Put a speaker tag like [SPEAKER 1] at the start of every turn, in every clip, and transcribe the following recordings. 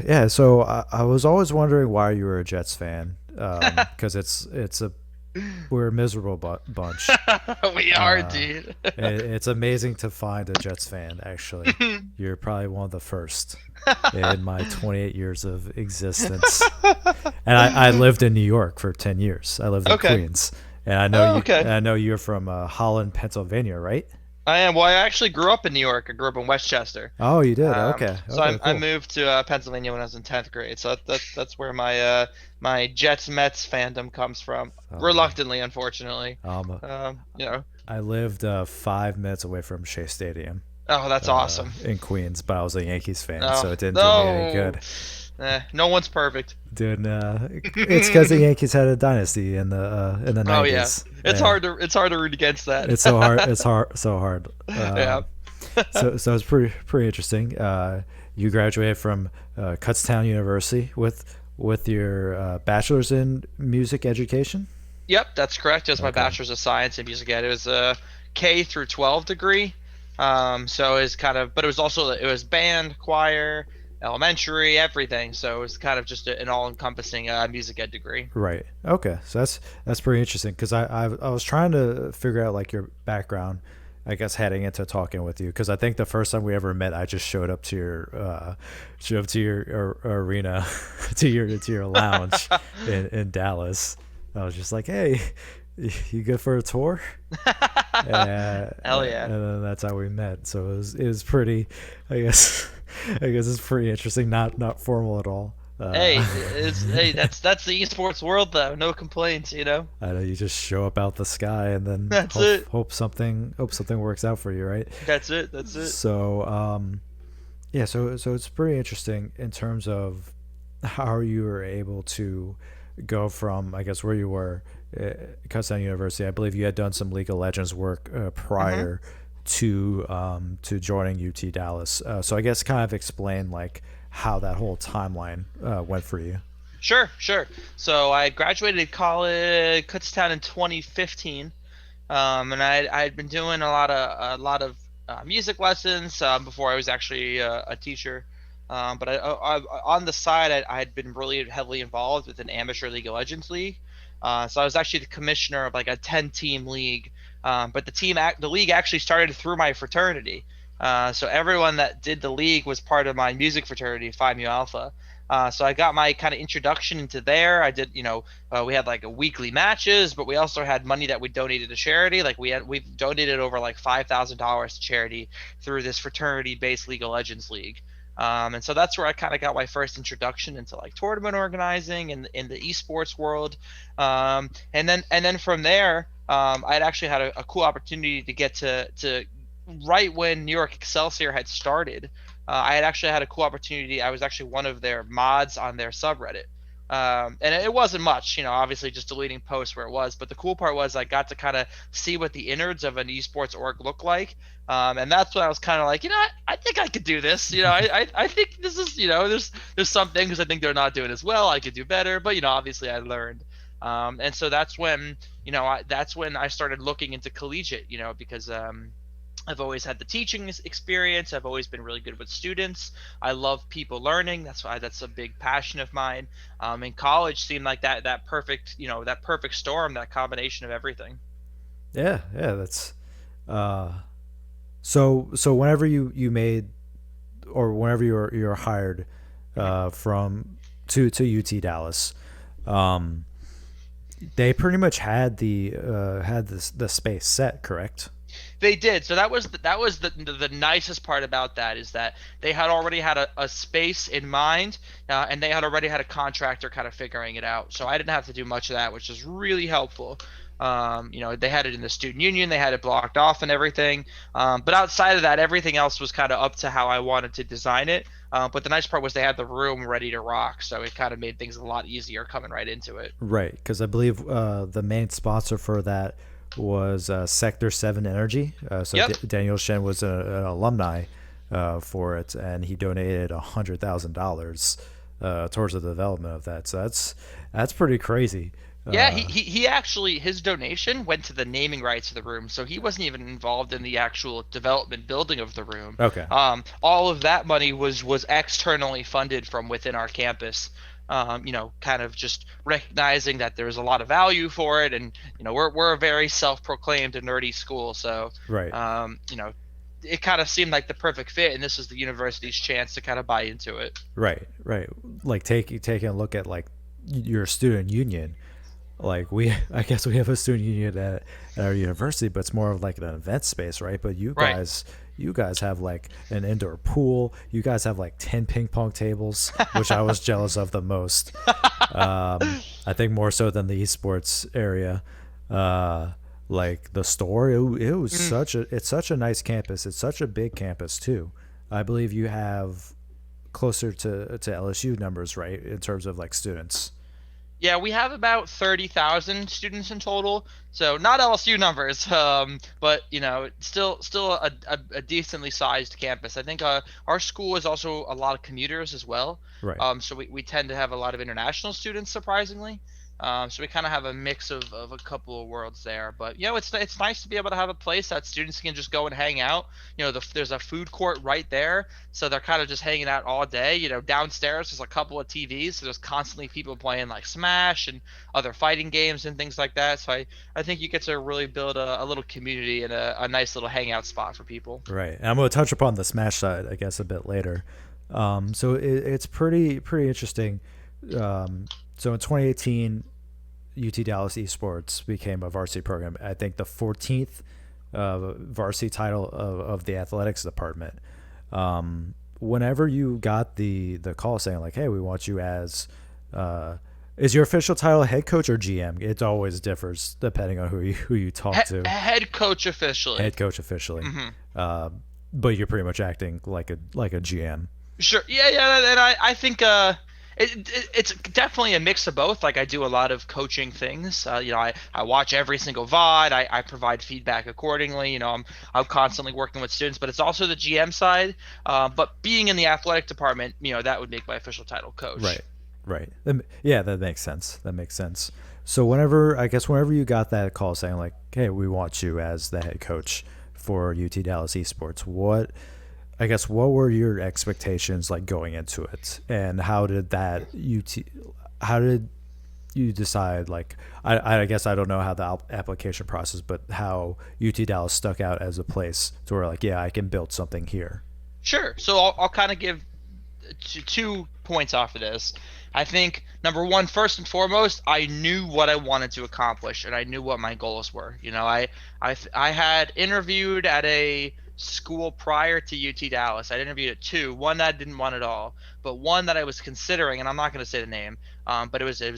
[SPEAKER 1] Yeah, so I was always wondering why you were a Jets fan, because it's a we're a miserable bunch.
[SPEAKER 2] We are,
[SPEAKER 1] Uh,
[SPEAKER 2] dude.
[SPEAKER 1] it's amazing to find a Jets fan. Actually, you're probably one of the first in my 28 years of existence. And I lived in New York for 10 years. I lived in
[SPEAKER 2] Okay.
[SPEAKER 1] Queens, and I know
[SPEAKER 2] Oh,
[SPEAKER 1] you.
[SPEAKER 2] okay.
[SPEAKER 1] I know you're from Holland, Pennsylvania, right?
[SPEAKER 2] I am. Well, I actually grew up in New York. I grew up in Westchester.
[SPEAKER 1] Oh, you did. Okay.
[SPEAKER 2] So
[SPEAKER 1] Okay.
[SPEAKER 2] I
[SPEAKER 1] Cool.
[SPEAKER 2] moved to Pennsylvania when I was in 10th grade. So that's where my Jets Mets fandom comes from.
[SPEAKER 1] Oh man.
[SPEAKER 2] Reluctantly, unfortunately.
[SPEAKER 1] Um,
[SPEAKER 2] You know.
[SPEAKER 1] I lived 5 minutes away from Shea Stadium
[SPEAKER 2] Oh, that's awesome.
[SPEAKER 1] in Queens, but I was a Yankees fan,
[SPEAKER 2] No,
[SPEAKER 1] so it didn't do me any
[SPEAKER 2] no.
[SPEAKER 1] good.
[SPEAKER 2] No one's perfect.
[SPEAKER 1] Dude, it's because the Yankees had a dynasty in the
[SPEAKER 2] Oh yeah.
[SPEAKER 1] 90s. Yeah,
[SPEAKER 2] It's hard to root against that.
[SPEAKER 1] it's so hard. It's hard, so hard.
[SPEAKER 2] Yeah.
[SPEAKER 1] So it's pretty interesting. You graduated from Kutztown University with your bachelor's in music education.
[SPEAKER 2] Yep, that's correct. It was my
[SPEAKER 1] Okay,
[SPEAKER 2] bachelor's of science in music ed. It was a K through 12 degree. So it was kind of, but it was band, choir, elementary, everything. So it was kind of just an all-encompassing music ed degree.
[SPEAKER 1] right. Okay, so that's pretty interesting because I was trying to figure out like your background. I guess heading into talking with you because I think the first time we ever met, I just showed up to your arena, to your lounge in Dallas. I was just like, "Hey, you good for a tour?"
[SPEAKER 2] Hell
[SPEAKER 1] And
[SPEAKER 2] yeah.
[SPEAKER 1] then that's how we met. So it was pretty. I guess I guess it's pretty interesting. Not formal at all.
[SPEAKER 2] Hey, that's the esports world though. No complaints, you know.
[SPEAKER 1] I know you just show up out the sky and then
[SPEAKER 2] That's it.
[SPEAKER 1] hope something works out for you, right?
[SPEAKER 2] That's it. That's it.
[SPEAKER 1] So yeah, so it's pretty interesting in terms of how you were able to go from I guess where you were Kutztown University. I believe you had done some League of Legends work
[SPEAKER 2] hmm
[SPEAKER 1] prior to joining UT Dallas. So I guess kind of explain like how that whole timeline went for you.
[SPEAKER 2] Sure, sure. So I graduated college, Kutztown in 2015. And I had been doing a lot of music lessons before I was actually a teacher. But on the side, I had been really heavily involved with an amateur League of Legends league. So I was actually the commissioner of like a 10-team league. But the league actually started through my fraternity. So everyone that did the league was part of my music fraternity, Phi Mu Alpha. So I got my kind of introduction into there. I did, we had like a weekly matches, but we also had money that we donated to charity. Like we've donated over like $5,000 to charity through this fraternity-based League of Legends league. And so that's where I kind of got my first introduction into like tournament organizing and in the esports world. And then from there, I'd actually had a cool opportunity to get to right when New York Excelsior had started. I had actually had a cool opportunity. I was actually one of their mods on their subreddit. And it wasn't much, obviously just deleting posts where it was. But the cool part was I got to kind of see what the innards of an esports org look like. And that's when I was kind of like, I think I could do this. I think this is, there's some things I think they're not doing as well. I could do better. But, obviously I learned. And so that's when I started looking into collegiate, because I've always had the teaching experience. I've always been really good with students. I love people learning. That's a big passion of mine. In college seemed like that perfect, that perfect storm, that combination of everything.
[SPEAKER 1] Yeah, yeah, that's uh so whenever you made or whenever you're hired from to UT Dallas, um they pretty much had the space set, correct?
[SPEAKER 2] They did. So that was the nicest part about that is that they had already had a space in mind, and they had already had a contractor kind of figuring it out. So I didn't have to do much of that, which was really helpful. They had it in the student union, they had it blocked off and everything. But outside of that, everything else was kind of up to how I wanted to design it. But the nice part was they had the room ready to rock, so it kind of made things a lot easier coming right into it.
[SPEAKER 1] Right, because I believe the main sponsor for that was Sector 7 Energy. So
[SPEAKER 2] Yep.
[SPEAKER 1] Daniel Shen was an alumni for it, and he donated $100,000 towards the development of that. So that's pretty crazy
[SPEAKER 2] Yeah,
[SPEAKER 1] Uh,
[SPEAKER 2] he actually his donation went to the naming rights of the room, so he wasn't even involved in the actual development building of the room.
[SPEAKER 1] okay.
[SPEAKER 2] All of that money was externally funded from within our campus. Kind of just recognizing that there's a lot of value for it, and we're a very self-proclaimed and nerdy school, so
[SPEAKER 1] Right.
[SPEAKER 2] um, you know, it kind of seemed like the perfect fit, and this is the university's chance to kind of buy into it.
[SPEAKER 1] Right. Right. Like taking a look at like your student union. Like we, I guess we have a student union at our university, but it's more of like an event space, right? But
[SPEAKER 2] Right.
[SPEAKER 1] you guys have like an indoor pool. You guys have like 10 ping pong tables, which I was jealous of the most. I think more so than the esports area. Uh, like the store, it was
[SPEAKER 2] Mm.
[SPEAKER 1] it's such a nice campus. It's such a big campus too. I believe you have closer to LSU numbers, right, in terms of like students.
[SPEAKER 2] Yeah, we have about 30,000 students in total. So not LSU numbers, but still a decently sized campus. I think our school is also a lot of commuters as well.
[SPEAKER 1] Right.
[SPEAKER 2] So we tend to have a lot of international students, surprisingly. So we kind of have a mix of a couple of worlds there. But it's nice to be able to have a place that students can just go and hang out. There's a food court right there, so they're kind of just hanging out all day. Downstairs there's a couple of TVs, so there's constantly people playing like Smash and other fighting games and things like that. So I think you get to really build a little community and a nice little hangout spot for people.
[SPEAKER 1] Right. And I'm going to touch upon the Smash side, I guess, a bit later. So it's pretty interesting. So in 2018, UT Dallas Esports became a varsity program. I think the 14th varsity title of the athletics department. Whenever you got the call saying like, "Hey, we want you as," is your official title head coach or GM? It always differs depending on who you talk to.
[SPEAKER 2] Head coach officially.
[SPEAKER 1] Head coach officially,
[SPEAKER 2] Hmm.
[SPEAKER 1] uh, but you're pretty much acting like a GM.
[SPEAKER 2] Sure. Yeah, yeah, and I think it's definitely a mix of both. Like I do a lot of coaching things. I watch every single VOD. I provide feedback accordingly. I'm constantly working with students, but it's also the GM side. But being in the athletic department, that would make my official title coach.
[SPEAKER 1] Right. Right. Yeah, that makes sense. That makes sense. So whenever you got that call saying like, "Hey, we want you as the head coach for UT Dallas Esports," what were your expectations like going into it, and how did you decide like I guess I don't know how the application process, but how UT Dallas stuck out as a place to where like, yeah, I can build something here.
[SPEAKER 2] Sure. So I'll kind of give two points off of this. I think number one, first and foremost, I knew what I wanted to accomplish and I knew what my goals were. I had interviewed at a school prior to UT Dallas. I interviewed at two, one that I didn't want at all, but one that I was considering, and I'm not going to say the name, but it was a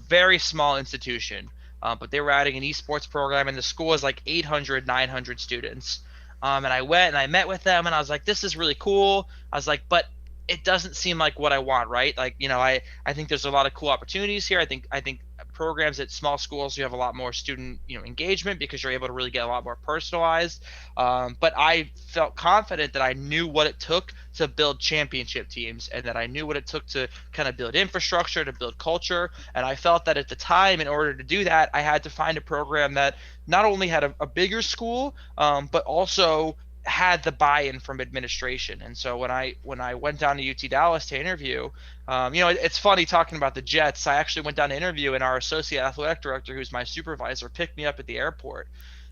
[SPEAKER 2] very small institution. But they were adding an esports program, and the school was like 800, 900 students. And I went and I met with them, and I was like, "This is really cool." I was like, "But it doesn't seem like what I want, right?" Like, I think there's a lot of cool opportunities here. I think programs at small schools, you have a lot more student, engagement because you're able to really get a lot more personalized. But I felt confident that I knew what it took to build championship teams and that I knew what it took to kind of build infrastructure, to build culture. And I felt that at the time, in order to do that, I had to find a program that not only had a bigger school, but also had the buy-in from administration. And so when I went down to UT Dallas to interview, it's funny talking about the Jets. I actually went down to interview, and our associate athletic director, who's my supervisor, picked me up at the airport.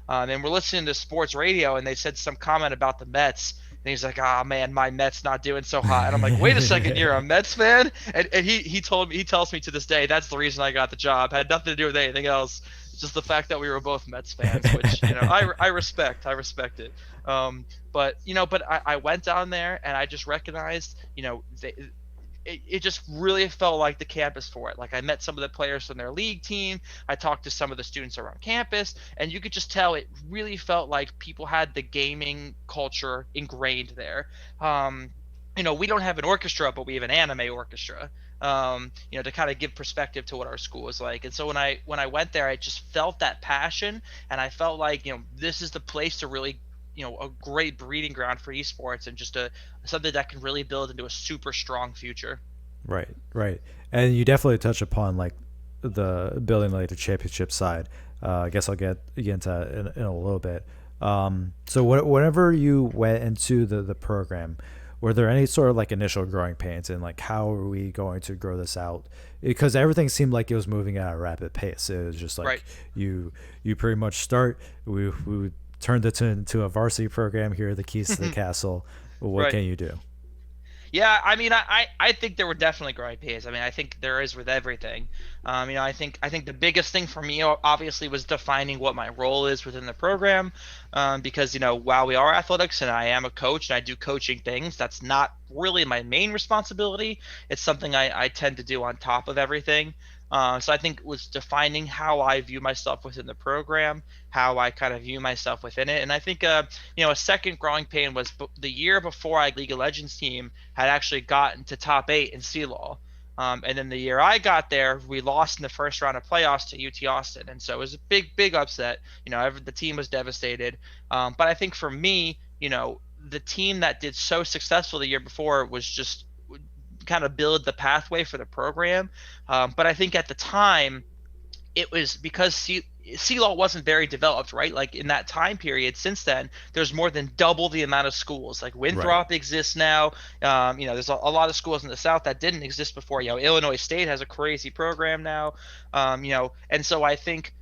[SPEAKER 2] And we're listening to sports radio, and they said some comment about the Mets. And he's like, "Ah, man, my Mets not doing so hot." And I'm like, "Wait a second, you're a Mets fan?" And he tells me to this day that's the reason I got the job. Had nothing to do with anything else. It's just the fact that we were both Mets fans, which I respect. I respect it. But I went down there and I just recognized, it just really felt like the campus for it. Like I met some of the players from their league team. I talked to some of the students around campus, and you could just tell it really felt like people had the gaming culture ingrained there. We don't have an orchestra, but we have an anime orchestra. To kind of give perspective to what our school is like. And so when I went there, I just felt that passion, and I felt like this is the place to really a great breeding ground for esports and just something that can really build into a super strong future.
[SPEAKER 1] Right, right. And you definitely touch upon like the building like the championship side. I guess I'll get into that in a little bit. So whenever you went into the program, were there any sort of like initial growing pains and like how are we going to grow this out? Because everything seemed like it was moving at a rapid pace. It was just
[SPEAKER 2] Right.
[SPEAKER 1] like you pretty much start. We turned it into a varsity program. Here are the keys to the castle. What
[SPEAKER 2] Right.
[SPEAKER 1] can you do?
[SPEAKER 2] Yeah, I mean, I think there were definitely growing pains. I mean, I think there is with everything. I think the biggest thing for me obviously was defining what my role is within the program, because while we are athletics and I am a coach and I do coaching things, that's not really my main responsibility. It's something I tend to do on top of everything. So I think it was defining how I view myself within the program, how I kind of view myself within it, and I think a second growing pain was the year before I League of Legends team had actually gotten to top 8 in CLAW. And then the year I got there, we lost in the first round of playoffs to UT Austin, and so it was a big, big upset. The team was devastated. But I think for me, the team that did so successful the year before was just kind of build the pathway for the program. But I think at the time, it was because CLAW wasn't very developed, right? Like in that time period, since then, there's more than double the amount of schools. Like
[SPEAKER 1] Right.
[SPEAKER 2] Winthrop exists now. There's a lot of schools in the South that didn't exist before. Illinois State has a crazy program now. And so I think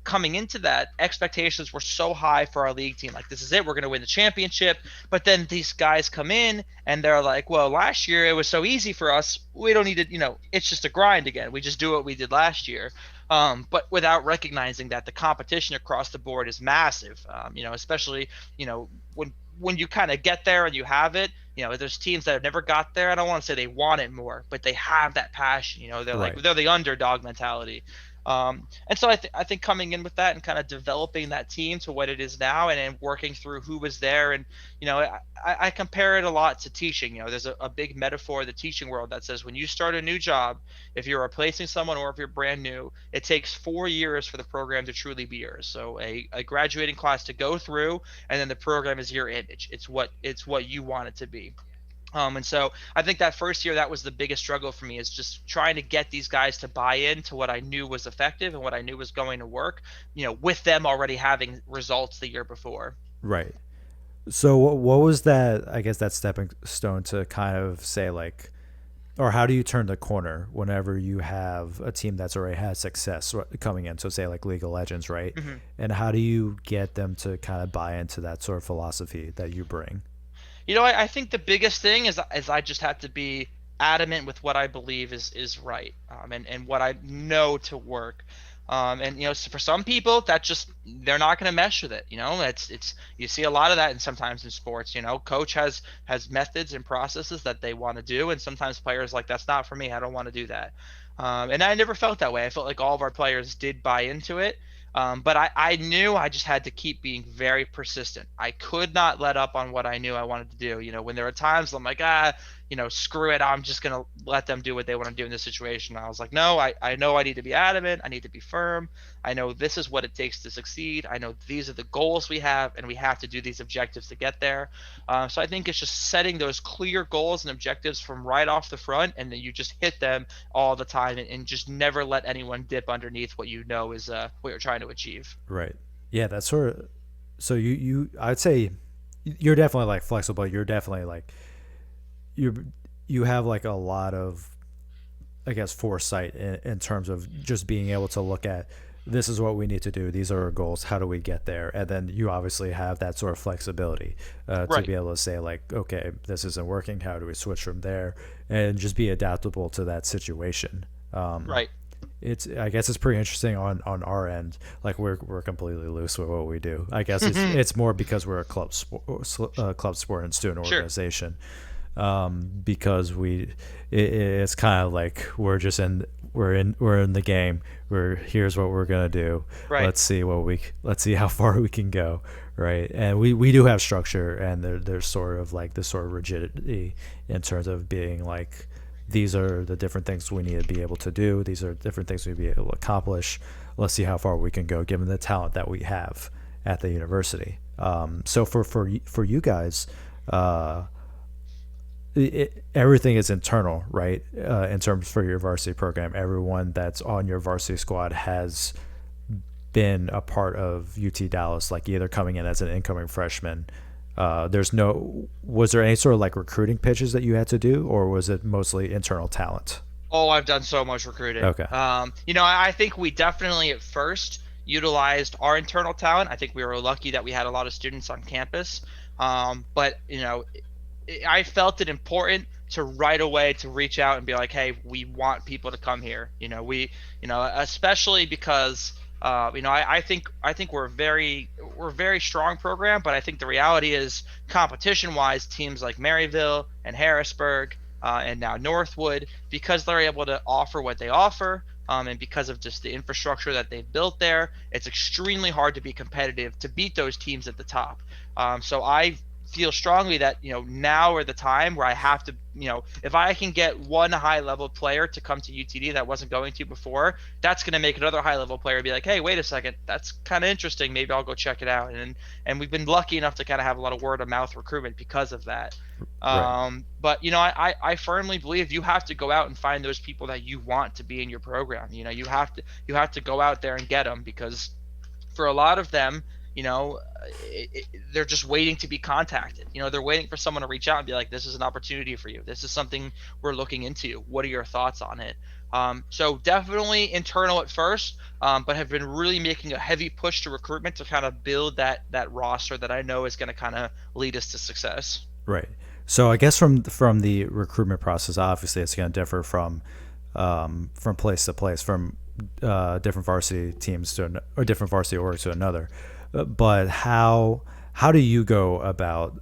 [SPEAKER 2] coming into that, expectations were so high for our league team. Like, this is it. We're going to win the championship. But then these guys come in and they're like, well, last year it was so easy for us. We don't need to, it's just a grind again. We just do what we did last year. But without recognizing that the competition across the board is massive, especially, when you kind of get there and you have it, there's teams that have never got there. I don't want to say they want it more, but they have that passion. They're like
[SPEAKER 1] Right.
[SPEAKER 2] they're the underdog mentality. And so I think coming in with that and kind of developing that team to what it is now, and then working through who was there, and I compare it a lot to teaching. There's a big metaphor in the teaching world that says when you start a new job, if you're replacing someone or if you're brand new, it takes 4 years for the program to truly be yours. So a graduating class to go through, and then the program is your image. It's what you want it to be. And so I think that first year, that was the biggest struggle for me, is just trying to get these guys to buy into what I knew was effective and what I knew was going to work, with them already having results the year before.
[SPEAKER 1] Right. So what was that? I guess that stepping stone to kind of say like, or how do you turn the corner whenever you have a team that's already had success coming in? So say like League of Legends, right?
[SPEAKER 2] hmm
[SPEAKER 1] And how do you get them to kind of buy into that sort of philosophy that you bring?
[SPEAKER 2] I think the biggest thing is I just have to be adamant with what I believe is right, and what I know to work. And so for some people, that just, they're not going to mesh with it. It's you see a lot of that, and sometimes in sports, coach has methods and processes that they want to do, and sometimes players like, that's not for me. I don't want to do that. And I never felt that way. I felt like all of our players did buy into it. But I knew I just had to keep being very persistent. I could not let up on what I knew I wanted to do. When there were times I'm like, screw it, I'm just going to let them do what they want to do in this situation. I was like, no, I know I need to be adamant. I need to be firm. I know this is what it takes to succeed. I know these are the goals we have, and we have to do these objectives to get there. So I think it's just setting those clear goals and objectives from right off the front, and then you just hit them all the time, and just never let anyone dip underneath what you know is what you're trying to achieve.
[SPEAKER 1] Right. Yeah, that's sort of. So I'd say you're definitely like flexible. You're definitely like you you have like a lot of, I guess, foresight in terms of just being able to look at, this is what we need to do. These are our goals. How do we get there? And then you obviously have that sort of flexibility to
[SPEAKER 2] Right.
[SPEAKER 1] be able to say like, okay, this isn't working. How do we switch from there? And just be adaptable to that situation.
[SPEAKER 2] Right.
[SPEAKER 1] It's, I guess it's pretty interesting on our end. Like we're completely loose with what we do. I guess it's more because we're a club sport and student
[SPEAKER 2] Sure.
[SPEAKER 1] organization. Because it's kind of like we're in the game. Here's what we're gonna do.
[SPEAKER 2] Right.
[SPEAKER 1] Let's see how far we can go, right? And we do have structure, and there's sort of like this sort of rigidity in terms of being like, these are the different things we need to be able to do. These are different things we need to be able to accomplish. Let's see how far we can go given the talent that we have at the university. So for you guys, everything is internal, right? In terms for your varsity program, everyone that's on your varsity squad has been a part of UT Dallas, like either coming in as an incoming freshman. Was there any sort of like recruiting pitches that you had to do, or was it mostly internal talent?
[SPEAKER 2] Oh, I've done so much recruiting.
[SPEAKER 1] Okay.
[SPEAKER 2] I think we definitely at first utilized our internal talent. I think we were lucky that we had a lot of students on campus. But I felt it important to right away to reach out and be like, hey, we want people to come here. Especially because I think we're a very strong program, but I think the reality is competition wise, teams like Maryville and Harrisburg and now Northwood, because they're able to offer what they offer. And because of just the infrastructure that they've built there, it's extremely hard to be competitive to beat those teams at the top. So I feel strongly that now are the time where I have to, if I can get one high level player to come to UTD that wasn't going to before, that's going to make another high level player be like, hey, wait a second, that's kind of interesting, maybe I'll go check it out. And we've been lucky enough to kind of have a lot of word of mouth recruitment because of that.
[SPEAKER 1] Right.
[SPEAKER 2] But I firmly believe you have to go out and find those people that you want to be in your program. You have to go out there and get them, because for a lot of them, they're just waiting to be contacted. They're waiting for someone to reach out and be like, this is an opportunity for you. This is something we're looking into. What are your thoughts on it? So definitely internal at first, but have been really making a heavy push to recruitment to kind of build that roster that I know is going to kind of lead us to success.
[SPEAKER 1] Right. So I guess from the recruitment process, obviously it's going to differ from place to place, from different varsity teams or different varsity orgs to another. But how do you go about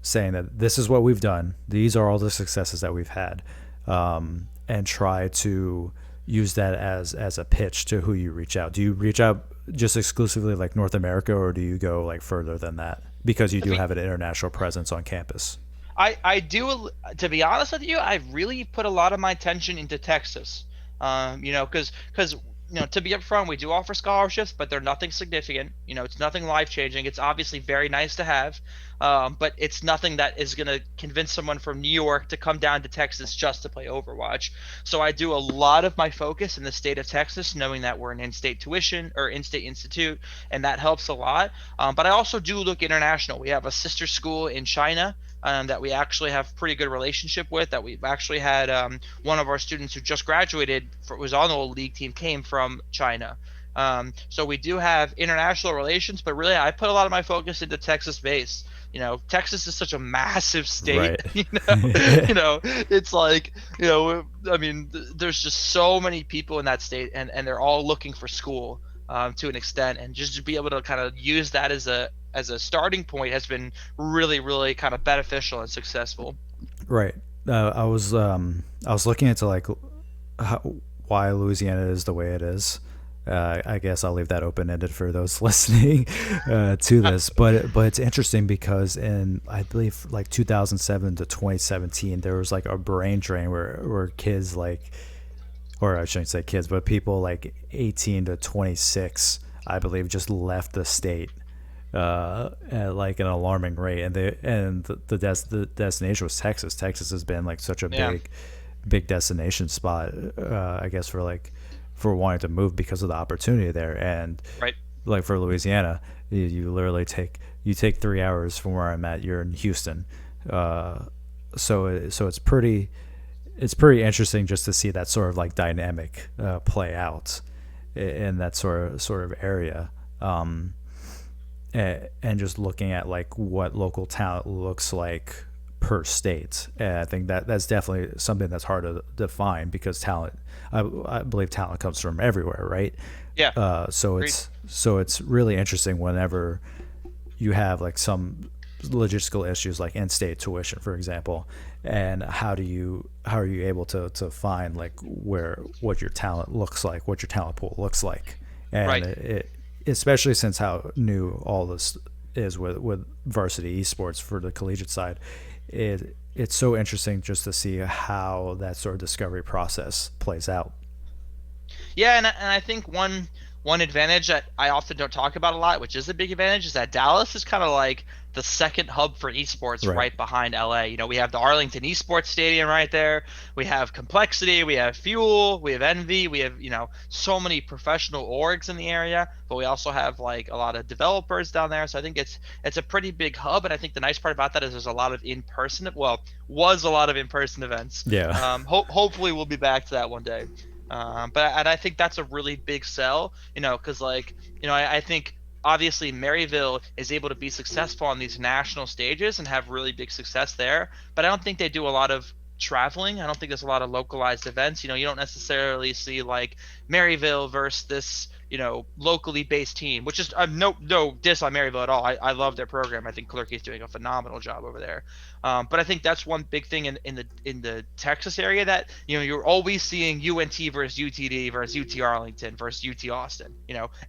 [SPEAKER 1] saying that this is what we've done, these are all the successes that we've had, and try to use that as a pitch to who you reach out? Do you reach out just exclusively like North America, or do you go like further than that, because you do have an international presence on campus?
[SPEAKER 2] I do, to be honest with you, I really put a lot of my attention into Texas. Because to be upfront, we do offer scholarships, but they're nothing significant. It's nothing life changing. It's obviously very nice to have, but it's nothing that is going to convince someone from New York to come down to Texas just to play Overwatch. So I do a lot of my focus in the state of Texas, knowing that we're an in-state tuition or in-state institute, and that helps a lot. But I also do look international. We have a sister school in China. That we actually have pretty good relationship with, that we've actually had one of our students who just graduated was on the old league team, came from China. So we do have international relations, but really I put a lot of my focus into Texas base. Texas is such a massive state.
[SPEAKER 1] Right.
[SPEAKER 2] It's like, I mean, there's just so many people in that state, and they're all looking for school to an extent, and just to be able to kind of use that as a starting point has been really, really kind of beneficial and successful.
[SPEAKER 1] Right. I was looking into like why Louisiana is the way it is. I guess I'll leave that open ended for those listening to this. But it's interesting because in, I believe, like 2007 to 2017, there was like a brain drain where kids like, or I shouldn't say kids, but people like 18 to 26, I believe, just left the state at like an alarming rate, and the destination was Texas. Texas has been like such a
[SPEAKER 2] Yeah.
[SPEAKER 1] big destination spot, I guess, for wanting to move because of the opportunity there. And
[SPEAKER 2] Right.
[SPEAKER 1] like for Louisiana, you literally take 3 hours from where I'm at. You're in Houston, so it's pretty interesting just to see that sort of like dynamic play out in that sort of area. And just looking at like what local talent looks like per state. And I think that's definitely something that's hard to define, because talent, I believe talent comes from everywhere, right?
[SPEAKER 2] Yeah.
[SPEAKER 1] So
[SPEAKER 2] Agreed.
[SPEAKER 1] it's really interesting whenever you have like some logistical issues like in-state tuition, for example, and how are you able to find like what your talent looks like, what your talent pool looks like, and
[SPEAKER 2] Right.
[SPEAKER 1] it especially since how new all this is with varsity esports for the collegiate side. It's so interesting just to see how that sort of discovery process plays out.
[SPEAKER 2] Yeah, and I think one advantage that I often don't talk about a lot, which is a big advantage, is that Dallas is kind of like the second hub for esports
[SPEAKER 1] Right.
[SPEAKER 2] right behind LA. We have the Arlington Esports Stadium right there. We have Complexity, we have Fuel, we have Envy, we have, so many professional orgs in the area, but we also have like a lot of developers down there. So I think it's a pretty big hub, and I think the nice part about that is there's a lot of in-person, well, was a lot of in-person events.
[SPEAKER 1] Yeah.
[SPEAKER 2] Hopefully we'll be back to that one day. But and I think that's a really big sell, because like, I think obviously Maryville is able to be successful on these national stages and have really big success there, but I don't think they do a lot of traveling. I don't think there's a lot of localized events. You don't necessarily see like Maryville versus this, locally based team, which is no diss on Maryville at all. I love their program. I think Clerky is doing a phenomenal job over there. But I think that's one big thing in the Texas area, that you're always seeing UNT versus UTD versus UT Arlington versus UT Austin.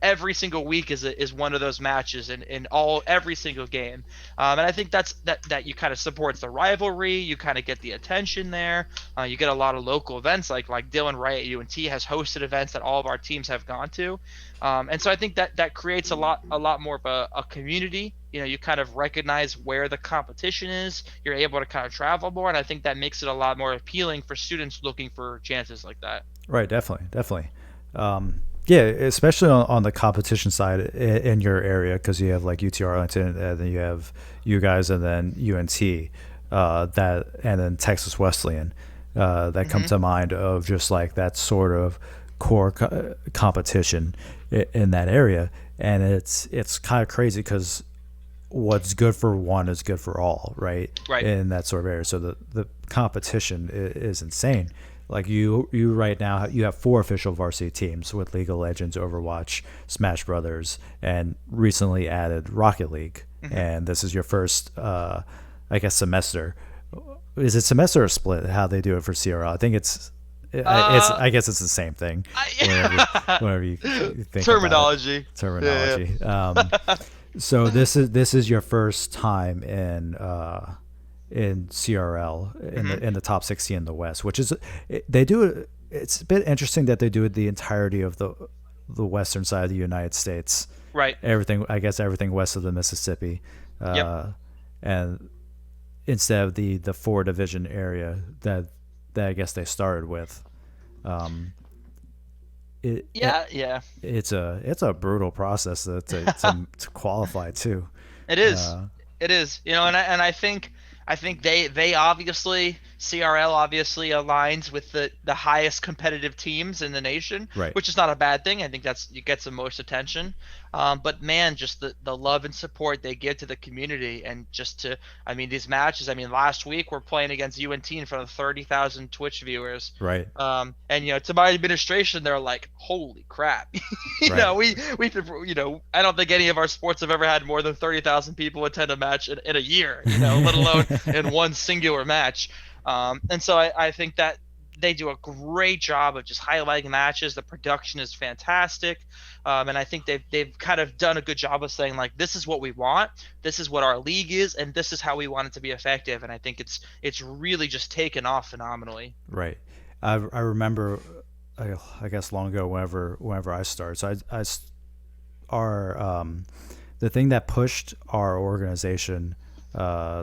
[SPEAKER 2] Every single week is one of those matches in every single game. And I think that you kind of supports the rivalry. You kind of get the attention there. You get a lot of local events like Dylan Wright at UNT has hosted events that all of our teams have gone to. And so I think that creates a lot more of a community. You kind of recognize where the competition is. You're able to kind of travel more, and I think that makes it a lot more appealing for students looking for chances like that.
[SPEAKER 1] Right. Definitely. Definitely. Yeah, especially on the competition side in your area, because you have like UT Arlington, and then you have you guys, and then UNT, that, and then Texas Wesleyan, that come
[SPEAKER 2] Hmm.
[SPEAKER 1] to mind of just like that sort of core competition in that area, and it's kind of crazy because what's good for one is good for all, right?
[SPEAKER 2] Right.
[SPEAKER 1] In that sort of area. So the competition is insane. Like you right now, you have four official varsity teams with League of Legends, Overwatch, Smash Brothers, and recently added Rocket League.
[SPEAKER 2] Hmm.
[SPEAKER 1] And this is your first, I guess, semester. Is it semester or split? How they do it for CRL? I think it's.
[SPEAKER 2] Uh,
[SPEAKER 1] I guess it's the same thing. Whenever,
[SPEAKER 2] I,
[SPEAKER 1] whenever you think about it,
[SPEAKER 2] terminology. Yeah.
[SPEAKER 1] terminology. So this is your first time in CRL
[SPEAKER 2] Hmm.
[SPEAKER 1] in the top 60 in the West, which is they do it. It's a bit interesting that they do it the entirety of the western side of the United States.
[SPEAKER 2] Right.
[SPEAKER 1] Everything, I guess, everything west of the Mississippi,
[SPEAKER 2] Yep.
[SPEAKER 1] and instead of the four division area that I guess they started with. Um, it,
[SPEAKER 2] Yeah. Yeah.
[SPEAKER 1] it's a brutal process to qualify too.
[SPEAKER 2] It is.
[SPEAKER 1] Uh,
[SPEAKER 2] It is. And I think they obviously CRL obviously aligns with the highest competitive teams in the nation,
[SPEAKER 1] right.
[SPEAKER 2] which is not a bad thing. I think it gets the most attention. But man, just the love and support they give to the community, and just I mean, these matches. I mean, last week we're playing against UNT in front of 30,000 Twitch viewers.
[SPEAKER 1] Right.
[SPEAKER 2] And to my administration, they're like, "Holy crap!"
[SPEAKER 1] Right.
[SPEAKER 2] I don't think any of our sports have ever had more than 30,000 people attend a match in a year, let alone in one singular match. And so I think that they do a great job of just highlighting matches. The production is fantastic. And I think they've kind of done a good job of saying, like, this is what we want, this is what our league is, and this is how we want it to be effective. And I think it's really just taken off phenomenally.
[SPEAKER 1] Right. I remember, I guess long ago, whenever I started. So our the thing that pushed our organization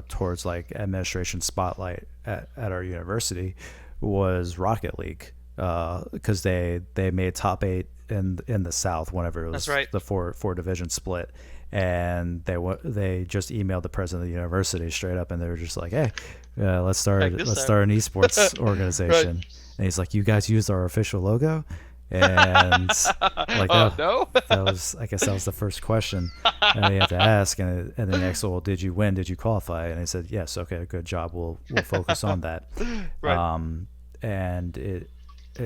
[SPEAKER 1] towards like administration spotlight at our university was Rocket League, because they made top 8 in the South whenever it
[SPEAKER 2] That's
[SPEAKER 1] was
[SPEAKER 2] right.
[SPEAKER 1] the four division split, and they just emailed the president of the university straight up, and they were just like, hey, let's
[SPEAKER 2] Check
[SPEAKER 1] start
[SPEAKER 2] this
[SPEAKER 1] let's
[SPEAKER 2] out.
[SPEAKER 1] start an esports
[SPEAKER 2] Right.
[SPEAKER 1] organization. And he's like, you guys used our official logo, and like
[SPEAKER 2] Oh no.
[SPEAKER 1] that was, I guess that was the first question, and they had to ask, and then next, well, did you win? Did you qualify? And I said, yes. Okay, good job. We'll focus on that.
[SPEAKER 2] Right.
[SPEAKER 1] And it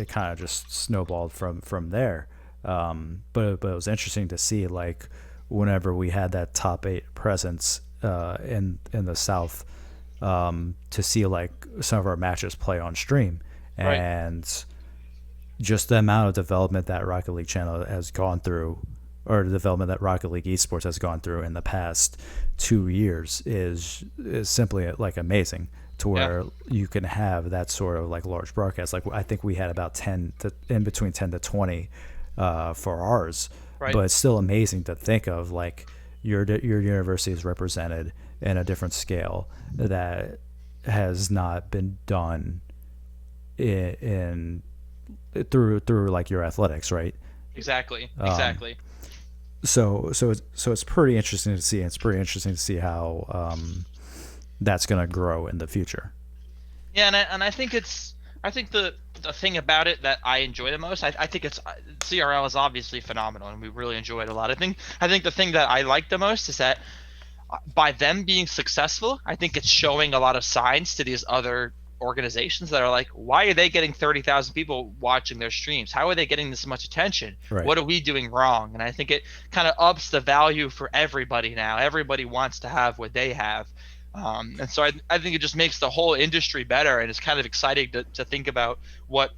[SPEAKER 1] kind of just snowballed from there. But it was interesting to see, like, whenever we had that top 8 presence in the South, to see like some of our matches play on stream,
[SPEAKER 2] Right.
[SPEAKER 1] and just the amount of development that Rocket League channel has gone through, or the development that Rocket League Esports has gone through in the past 2 years is simply like amazing, to
[SPEAKER 2] Yeah.
[SPEAKER 1] where you can have that sort of like large broadcast. Like, I think we had about 10 to in between 10 to 20 for ours,
[SPEAKER 2] Right.
[SPEAKER 1] but it's still amazing to think of like your university is represented in a different scale that has not been done in through like your athletics, right?
[SPEAKER 2] Exactly.
[SPEAKER 1] Um,
[SPEAKER 2] Exactly.
[SPEAKER 1] so it's pretty interesting to see. It's pretty interesting to see how that's going to grow in the future.
[SPEAKER 2] Yeah, and I think I think the thing about it that I enjoy the most, I think it's CRL is obviously phenomenal and we really enjoy it a lot. I think the thing that I like the most is that by them being successful, I think it's showing a lot of signs to these other organizations that are like, why are they getting 30,000 people watching their streams? How are they getting this much attention?
[SPEAKER 1] Right.
[SPEAKER 2] What are we doing wrong? And I think it kind of ups the value for everybody now. Everybody wants to have what they have. And so I think it just makes the whole industry better. And it's kind of exciting to think about what,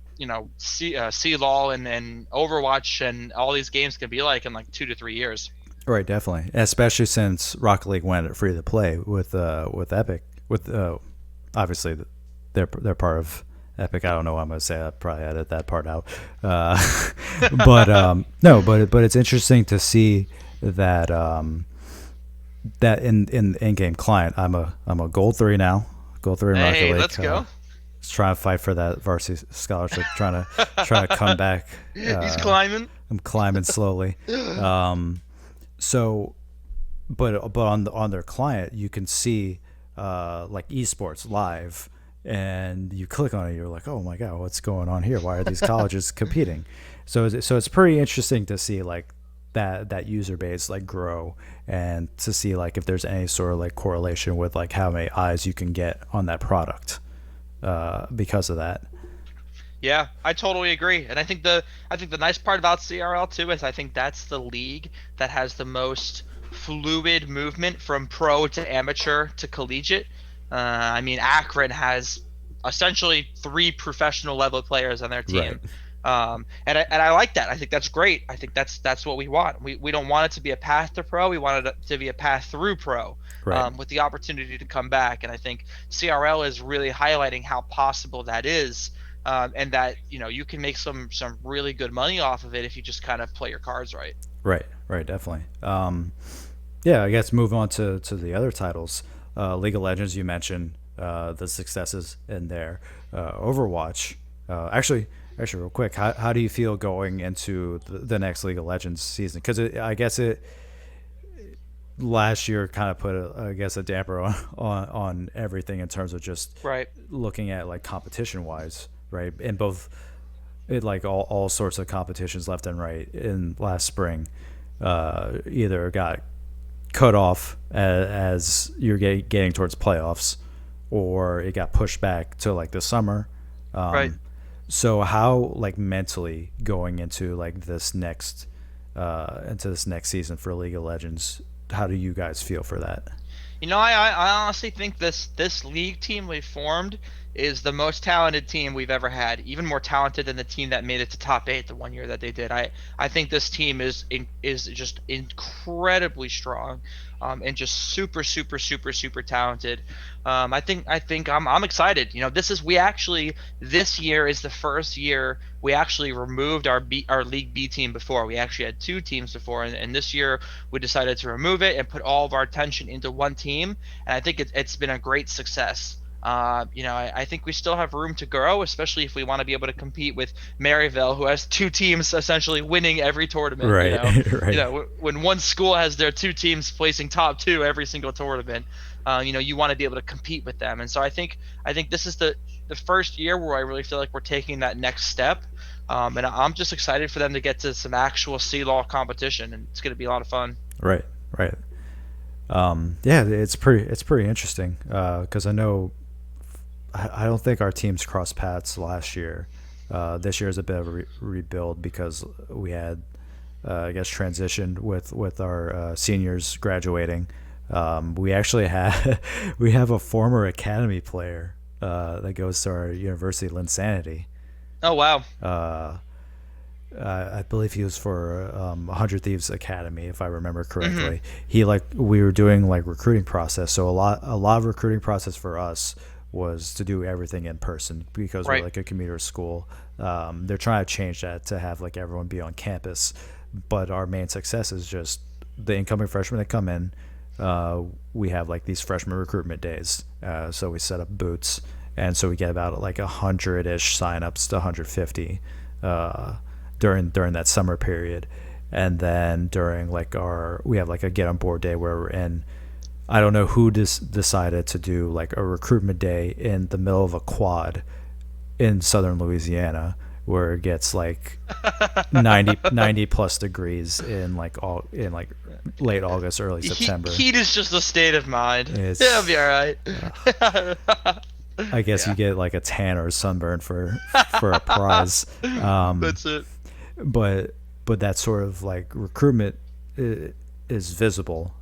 [SPEAKER 2] C-Law and Overwatch and all these games can be like in like 2 to 3 years.
[SPEAKER 1] Right, definitely. Especially since Rocket League went free to play with Epic. With obviously they're part of Epic. I don't know what I'm gonna say. I probably edit that part out. Uh, but no, but it's interesting to see that that in game client. I'm a gold 3 now. Gold 3 in Rocket
[SPEAKER 2] Hey,
[SPEAKER 1] League.
[SPEAKER 2] let's go.
[SPEAKER 1] Just trying to fight for that varsity scholarship. Trying to come back.
[SPEAKER 2] He's climbing.
[SPEAKER 1] I'm climbing slowly. So but on their client you can see like esports live, and you click on it, you're like, oh my god, what's going on here? Why are these colleges competing? So it's pretty interesting to see like that user base like grow, and to see like if there's any sort of like correlation with like how many eyes you can get on that product because of that.
[SPEAKER 2] Yeah, I totally agree. And I think the nice part about CRL too is I think that's the league that has the most fluid movement from pro to amateur to collegiate. I mean, Akron has essentially three professional level players on their
[SPEAKER 1] Right.
[SPEAKER 2] team. And I like that. I think that's great. I think that's what we want. We don't want it to be a path to pro. We want it to be a path through pro,
[SPEAKER 1] Right.
[SPEAKER 2] with the opportunity to come back. And I think CRL is really highlighting how possible that is, and that you can make some really good money off of it if you just kind of play your cards right.
[SPEAKER 1] Right, definitely. Yeah, I guess move on to the other titles. League of Legends, you mentioned the successes in there. Overwatch. Actually, real quick, how do you feel going into the next League of Legends season? Because I guess it last year kind of put I guess a damper on everything in terms of just
[SPEAKER 2] Right.
[SPEAKER 1] looking at like competition wise, right? In both it like all sorts of competitions left and right in last spring, either got cut off as you're getting towards playoffs, or it got pushed back to like the summer.
[SPEAKER 2] Right.
[SPEAKER 1] So how like mentally going into this next season for League of Legends, how do you guys feel for that?
[SPEAKER 2] I honestly think this league team we formed is the most talented team we've ever had, even more talented than the team that made it to top 8 the one year that they did. I think this team is just incredibly strong, and just super super super super talented. I think I'm excited. We actually, this year is the first year we actually removed our League B team. Before, we actually had two teams before, and this year we decided to remove it and put all of our attention into one team, and I think it's been a great success. I think we still have room to grow, especially if we want to be able to compete with Maryville, who has two teams essentially winning every tournament.
[SPEAKER 1] Right. Right.
[SPEAKER 2] When one school has their two teams placing top two every single tournament, you want to be able to compete with them. And so I think this is the first year where I really feel like we're taking that next step. And I'm just excited for them to get to some actual C-Law competition, and it's going to be a lot of fun.
[SPEAKER 1] Right. Right. Yeah, it's pretty interesting because I know I don't think our teams crossed paths last year. This year is a bit of a rebuild because we had, I guess, transitioned with our seniors graduating. We actually had we have a former academy player that goes to our university, Linsanity.
[SPEAKER 2] Oh wow.
[SPEAKER 1] I believe he was for 100 Thieves Academy, if I remember
[SPEAKER 2] Hmm.
[SPEAKER 1] correctly. We were doing like recruiting process, so a lot of recruiting process for us was to do everything in person because we're
[SPEAKER 2] Right.
[SPEAKER 1] like a commuter school. They're trying to change that to have like everyone be on campus, but our main success is just the incoming freshmen that come in. We have like these freshman recruitment days, so we set up booths, and so we get about like 100-ish signups to 150 during that summer period, and then during like we have like a get on board day where we're in. I don't know who decided to do like a recruitment day in the middle of a quad in southern Louisiana where it gets like 90 plus degrees in like late August, early September.
[SPEAKER 2] Heat is just a state of mind. It'll
[SPEAKER 1] It's
[SPEAKER 2] be all right.
[SPEAKER 1] I guess
[SPEAKER 2] Yeah,
[SPEAKER 1] you get like a tan or a sunburn for a prize.
[SPEAKER 2] that's it.
[SPEAKER 1] But that sort of like recruitment is visible.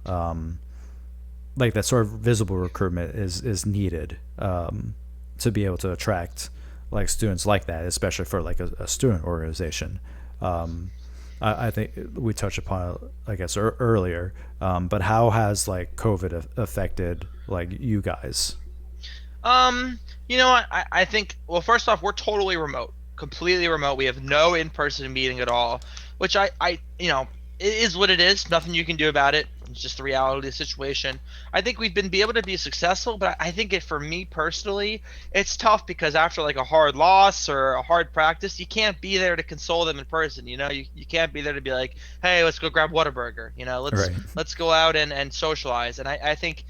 [SPEAKER 1] Like that sort of visible recruitment is needed to be able to attract like students like that, especially for like a student organization. I think we touched upon it, I guess, earlier. But how has like COVID affected like you guys?
[SPEAKER 2] You know what? I think, well, first off, we're totally remote, completely remote. We have no in-person meeting at all, which it is what it is. Nothing you can do about it. It's just the reality of the situation. I think we've been be able to be successful, but I think for me personally, it's tough because after like a hard loss or a hard practice, you can't be there to console them in person. You can't be there to be like, hey, let's go grab Whataburger. Let's
[SPEAKER 1] Right.
[SPEAKER 2] let's go out and socialize. And I think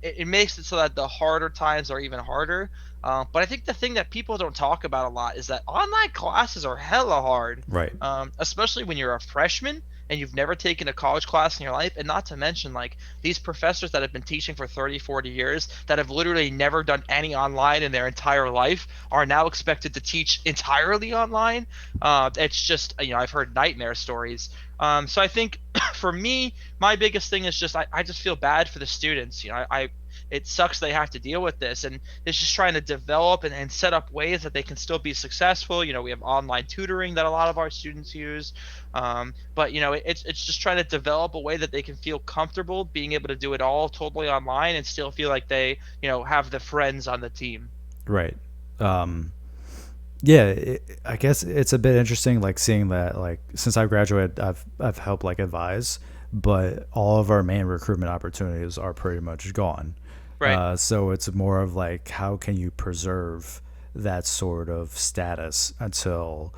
[SPEAKER 2] it makes it so that the harder times are even harder. But I think the thing that people don't talk about a lot is that online classes are hella hard,
[SPEAKER 1] Right.
[SPEAKER 2] especially when you're a freshman and you've never taken a college class in your life. And not to mention, like, these professors that have been teaching for 30, 40 years that have literally never done any online in their entire life are now expected to teach entirely online. It's just, I've heard nightmare stories. So I think for me, my biggest thing is just I just feel bad for the students. It sucks they have to deal with this, and it's just trying to develop and set up ways that they can still be successful. We have online tutoring that a lot of our students use, but it's just trying to develop a way that they can feel comfortable being able to do it all totally online and still feel like they have the friends on the team.
[SPEAKER 1] Right. Yeah, I guess it's a bit interesting, like seeing that, like since I graduated, I've helped like advise, but all of our main recruitment opportunities are pretty much gone.
[SPEAKER 2] Right.
[SPEAKER 1] So it's more of like how can you preserve that sort of status until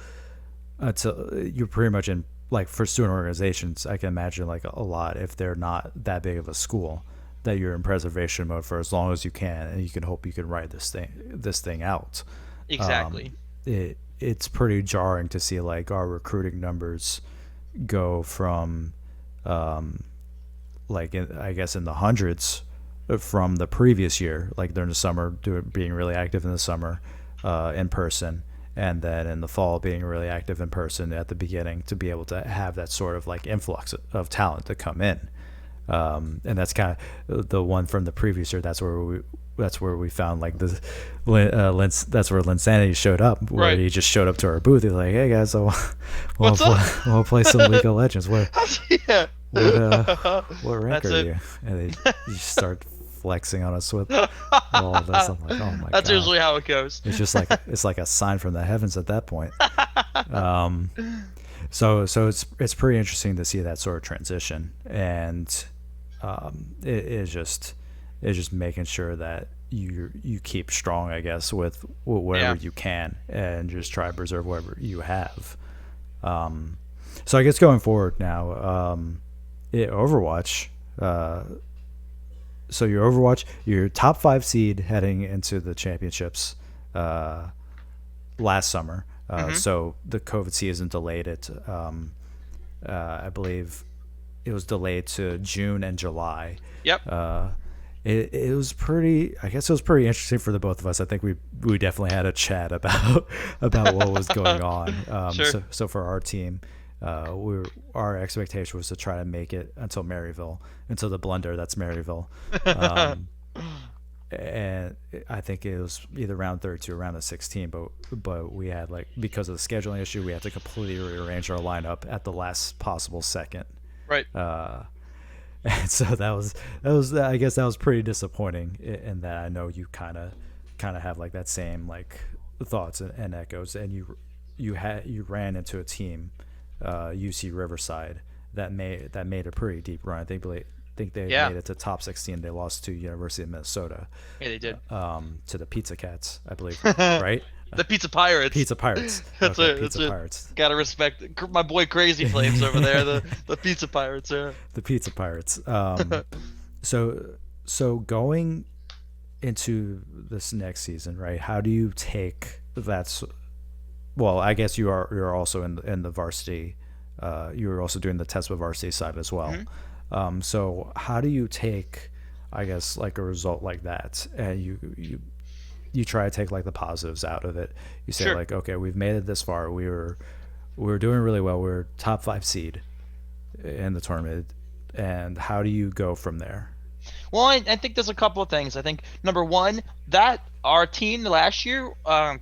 [SPEAKER 1] you're pretty much in like for student organizations. I can imagine like a lot if they're not that big of a school that you're in preservation mode for as long as you can, and you can hope you can ride this thing out.
[SPEAKER 2] Exactly.
[SPEAKER 1] It's pretty jarring to see like our recruiting numbers go from I guess in the hundreds from the previous year, like during the summer being really active in the summer in person, and then in the fall being really active in person at the beginning, to be able to have that sort of like influx of talent to come in. And that's kind of the one from the previous year. That's where we found like the that's where Linsanity showed up, where
[SPEAKER 2] Right.
[SPEAKER 1] he just showed up to our booth. He's like, "Hey guys, I
[SPEAKER 2] What's up?
[SPEAKER 1] want to play some League of Legends.
[SPEAKER 2] Yeah.
[SPEAKER 1] What rank
[SPEAKER 2] That's
[SPEAKER 1] are
[SPEAKER 2] it.
[SPEAKER 1] you?" And they just start flexing on us with all of this. I'm like, "Oh my
[SPEAKER 2] That's
[SPEAKER 1] god!"
[SPEAKER 2] usually how it goes.
[SPEAKER 1] It's just like it's like a sign from the heavens at that point. Um, so it's pretty interesting to see that sort of transition, and it's just making sure that you keep strong, I guess, with whatever
[SPEAKER 2] Yeah.
[SPEAKER 1] you can, and just try to preserve whatever you have. So I guess going forward now, Overwatch. So your Overwatch, your top 5 seed heading into the championships last summer.
[SPEAKER 2] Hmm.
[SPEAKER 1] So the COVID season delayed it. I believe it was delayed to June and July.
[SPEAKER 2] Yep.
[SPEAKER 1] It was pretty. I guess it was pretty interesting for the both of us. I think we definitely had a chat about what was going on.
[SPEAKER 2] Sure.
[SPEAKER 1] So for our team, our expectation was to try to make it until Maryville, until the blunder that's Maryville. And I think it was either round 32 or round of 16, but we had like, because of the scheduling issue, we had to completely rearrange our lineup at the last possible second.
[SPEAKER 2] Right.
[SPEAKER 1] And so that was I guess that was pretty disappointing in that I know you kind of kind of have like that same like thoughts and echoes, and you ran into a team, UC Riverside, that made a pretty deep run. Think they
[SPEAKER 2] Yeah,
[SPEAKER 1] made it to top 16. They lost to University of Minnesota,
[SPEAKER 2] yeah, they did.
[SPEAKER 1] to the Pizza Cats, I believe, right?
[SPEAKER 2] The Pizza Pirates.
[SPEAKER 1] Pizza Pirates.
[SPEAKER 2] That's
[SPEAKER 1] Okay,
[SPEAKER 2] it. That's
[SPEAKER 1] Pizza
[SPEAKER 2] it.
[SPEAKER 1] Pirates.
[SPEAKER 2] Gotta respect my boy Crazy Flames over there. The Pizza Pirates. Yeah.
[SPEAKER 1] The Pizza Pirates. So going into this next season, right? How do you take that? Well, I guess you're also in the varsity. You're also doing the test with varsity side as well.
[SPEAKER 2] Mhm.
[SPEAKER 1] So how do you take, I guess, like a result like that, and you try to take like the positives out of it. You say
[SPEAKER 2] Sure.
[SPEAKER 1] like, okay, we've made it this far. We were doing really well. We are top 5 seed in the tournament, and how do you go from there?
[SPEAKER 2] Well, I think there's a couple of things. I think number one, that our team last year,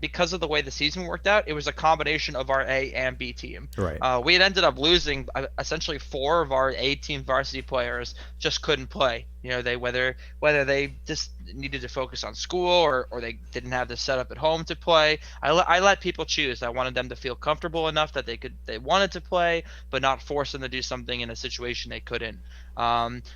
[SPEAKER 2] because of the way the season worked out, it was a combination of our A and B team.
[SPEAKER 1] Right.
[SPEAKER 2] We had ended up losing essentially four of our A team varsity players just couldn't play. They whether they just needed to focus on school or they didn't have the setup at home to play. I let people choose. I wanted them to feel comfortable enough that they wanted to play, but not force them to do something in a situation they couldn't.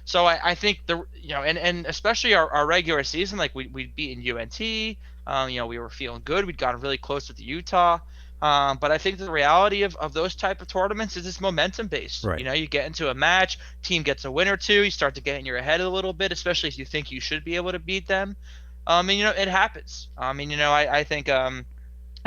[SPEAKER 2] So I think and especially our regular season, like we'd beaten UNT. We were feeling good. We'd gotten really close with Utah. But I think the reality of those type of tournaments is it's momentum based.
[SPEAKER 1] Right.
[SPEAKER 2] You get into a match, team gets a win or two, you start to get in your head a little bit, especially if you think you should be able to beat them. And it happens. I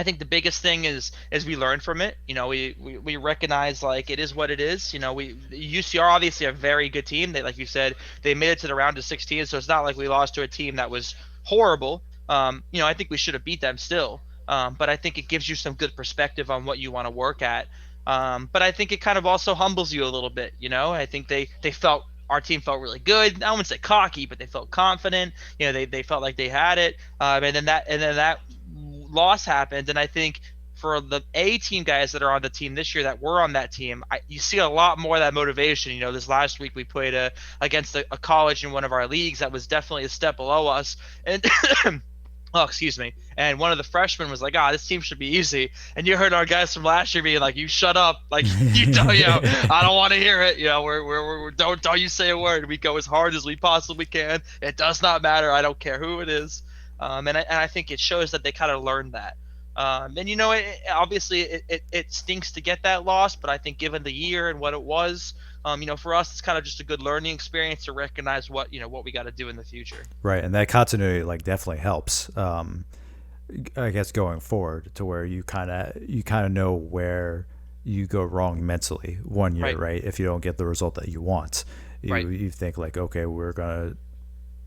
[SPEAKER 2] think the biggest thing is we learn from it. We recognize like it is what it is. UCR obviously a very good team. They, like you said, they made it to the round of 16, so it's not like we lost to a team that was horrible. I think we should have beat them still. But I think it gives you some good perspective on what you want to work at. But I think it kind of also humbles you a little bit. I think they felt our team felt really good. I wouldn't say cocky, but they felt confident. They felt like they had it. And then that loss happened, and I think for the A team guys that are on the team this year that were on that team, you see a lot more of that motivation. This last week we played against a college in one of our leagues that was definitely a step below us, and oh, excuse me. And one of the freshmen was like, this team should be easy. And you heard our guys from last year being like, you shut up. Like, I don't want to hear it. We're don't you say a word. We go as hard as we possibly can. It does not matter. I don't care who it is. And I think it shows that they kind of learned that. Obviously it stinks to get that loss, but I think given the year and what it was, for us, it's kind of just a good learning experience to recognize what we got to do in the future.
[SPEAKER 1] Right, and that continuity like definitely helps. I guess going forward to where you kind of know where you go wrong mentally one year, right? If you don't get the result that you want, you think like, okay, we're gonna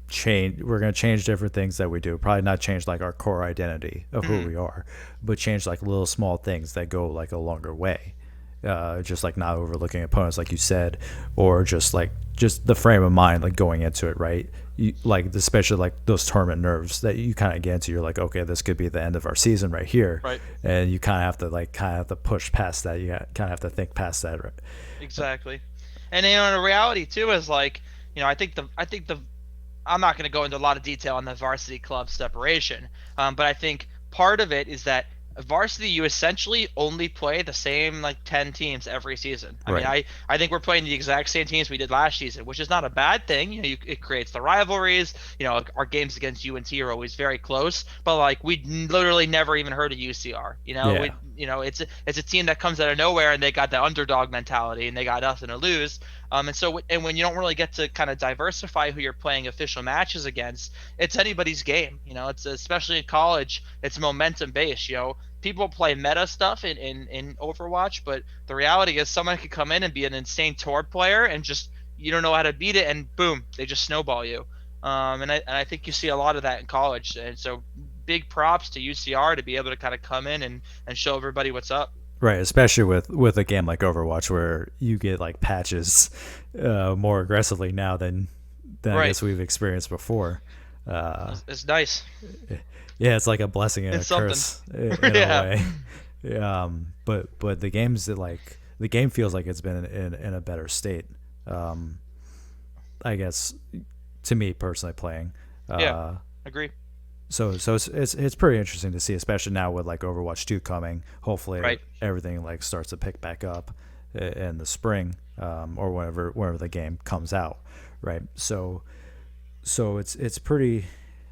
[SPEAKER 1] change different things that we do. Probably not change like our core identity of who we are, but change like little small things that go like a longer way. Just like not overlooking opponents, like you said, or just the frame of mind, like going into it, right? You like especially like those tournament nerves that you kind of get into. You're like, okay, this could be the end of our season right here,
[SPEAKER 2] Right.
[SPEAKER 1] and you kind of have to push past that. You kind of have to think past that, right?
[SPEAKER 2] Exactly. And the reality too is like, I think the I'm not going to go into a lot of detail on the varsity club separation, but I think part of it is that varsity, you essentially only play the same like 10 teams every season. I mean, I think we're playing the exact same teams we did last season, which is not a bad thing. It creates the rivalries. Our games against UNT are always very close, but like we literally never even heard of UCR. It's a team that comes out of nowhere, and they got the underdog mentality, and they got nothing to lose. And when you don't really get to kind of diversify who you're playing official matches against, it's anybody's game. It's especially in college, it's momentum based. People play meta stuff in Overwatch, but the reality is someone could come in and be an insane Tord player and just you don't know how to beat it, and boom, they just snowball you. And I think you see a lot of that in college, and so big props to UCR to be able to kind of come in and show everybody what's up.
[SPEAKER 1] Right, especially with a game like Overwatch where you get like patches more aggressively now than I guess we've experienced before.
[SPEAKER 2] It's nice.
[SPEAKER 1] Yeah, it's like a blessing and
[SPEAKER 2] It's
[SPEAKER 1] a curse in a way. But the the game feels like it's been in a better state. I guess to me personally playing.
[SPEAKER 2] Yeah, agree.
[SPEAKER 1] So it's pretty interesting to see, especially now with like Overwatch 2 coming. Hopefully
[SPEAKER 2] Right.
[SPEAKER 1] everything like starts to pick back up in the spring, or whenever the game comes out, right? So it's pretty.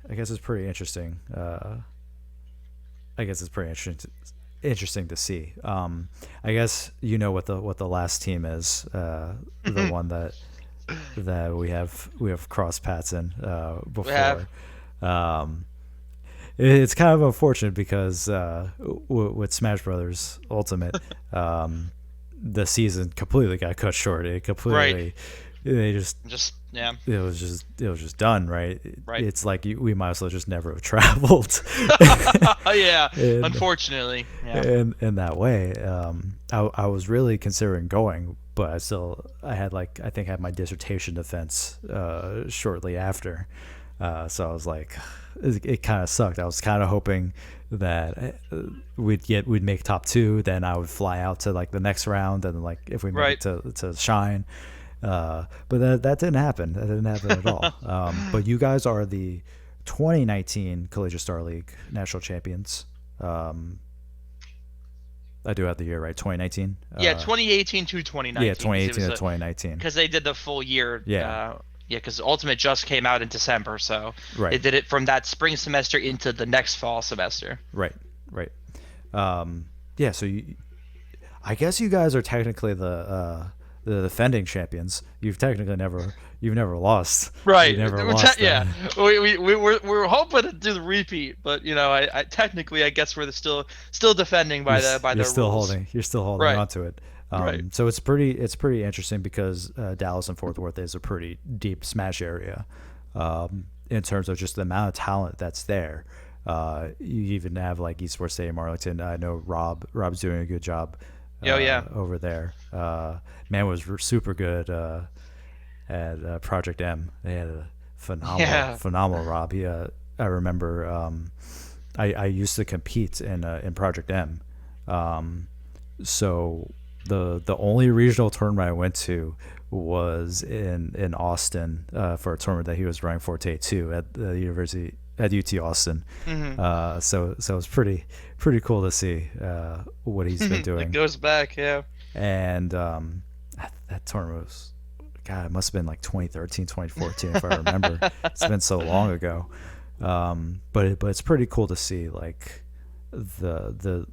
[SPEAKER 1] I guess it's pretty interesting. I guess it's pretty interesting to see. I guess you know what the last team is. The one that we have cross paths in
[SPEAKER 2] We have.
[SPEAKER 1] before. Um, it's kind of unfortunate because with Smash Brothers Ultimate, the season completely got cut short. It
[SPEAKER 2] Right.
[SPEAKER 1] completely they just
[SPEAKER 2] Just yeah.
[SPEAKER 1] it was just done, right?
[SPEAKER 2] Right.
[SPEAKER 1] It's like we might as well just never have traveled.
[SPEAKER 2] Yeah.
[SPEAKER 1] and
[SPEAKER 2] Unfortunately. Yeah.
[SPEAKER 1] in that way. I was really considering going, but I had like I think I had my dissertation defense shortly after, so I was like, it kind of sucked. I was kind of hoping that we'd make top two, then I would fly out to like the next round, and like if we made
[SPEAKER 2] Right.
[SPEAKER 1] it to Shine. But that didn't happen. That didn't happen at all. But you guys are the 2019 Collegiate StarLeague national champions. Um, I do have the year right, 2019.
[SPEAKER 2] Yeah, 2018 to
[SPEAKER 1] Yeah,
[SPEAKER 2] 2019 because it
[SPEAKER 1] 2018
[SPEAKER 2] was
[SPEAKER 1] to 2019.
[SPEAKER 2] because they did the full year.
[SPEAKER 1] Yeah,
[SPEAKER 2] Yeah, because Ultimate just came out in December, so they
[SPEAKER 1] right,
[SPEAKER 2] did it from that spring semester into the next fall semester.
[SPEAKER 1] right, right. Yeah, so I guess you guys are technically the defending champions. You've never lost.
[SPEAKER 2] Right.
[SPEAKER 1] You never lost.
[SPEAKER 2] Yeah. We were hoping to do the repeat, but I technically I guess we're still defending by
[SPEAKER 1] You're
[SPEAKER 2] the
[SPEAKER 1] still
[SPEAKER 2] rules.
[SPEAKER 1] holding. You're still holding
[SPEAKER 2] Right.
[SPEAKER 1] on to it.
[SPEAKER 2] Right.
[SPEAKER 1] So it's pretty interesting because Dallas and Fort Worth is a pretty deep Smash area, in terms of just the amount of talent that's there. You even have like Esports Stadium Arlington. I know Rob's doing a good job
[SPEAKER 2] Oh yeah.
[SPEAKER 1] over there. Man was super good at Project M. They had a
[SPEAKER 2] Yeah.
[SPEAKER 1] phenomenal Rob. I remember I used to compete in Project M. So the only regional tournament I went to was in Austin for a tournament that he was running Forte 2 at the university at UT Austin.
[SPEAKER 2] Hmm.
[SPEAKER 1] So it was pretty cool to see what he's been
[SPEAKER 2] It
[SPEAKER 1] doing.
[SPEAKER 2] goes back. Yeah.
[SPEAKER 1] And that tournament was, God, it must have been like 2013, 2014 if I remember. It's been so long ago. But it's pretty cool to see like the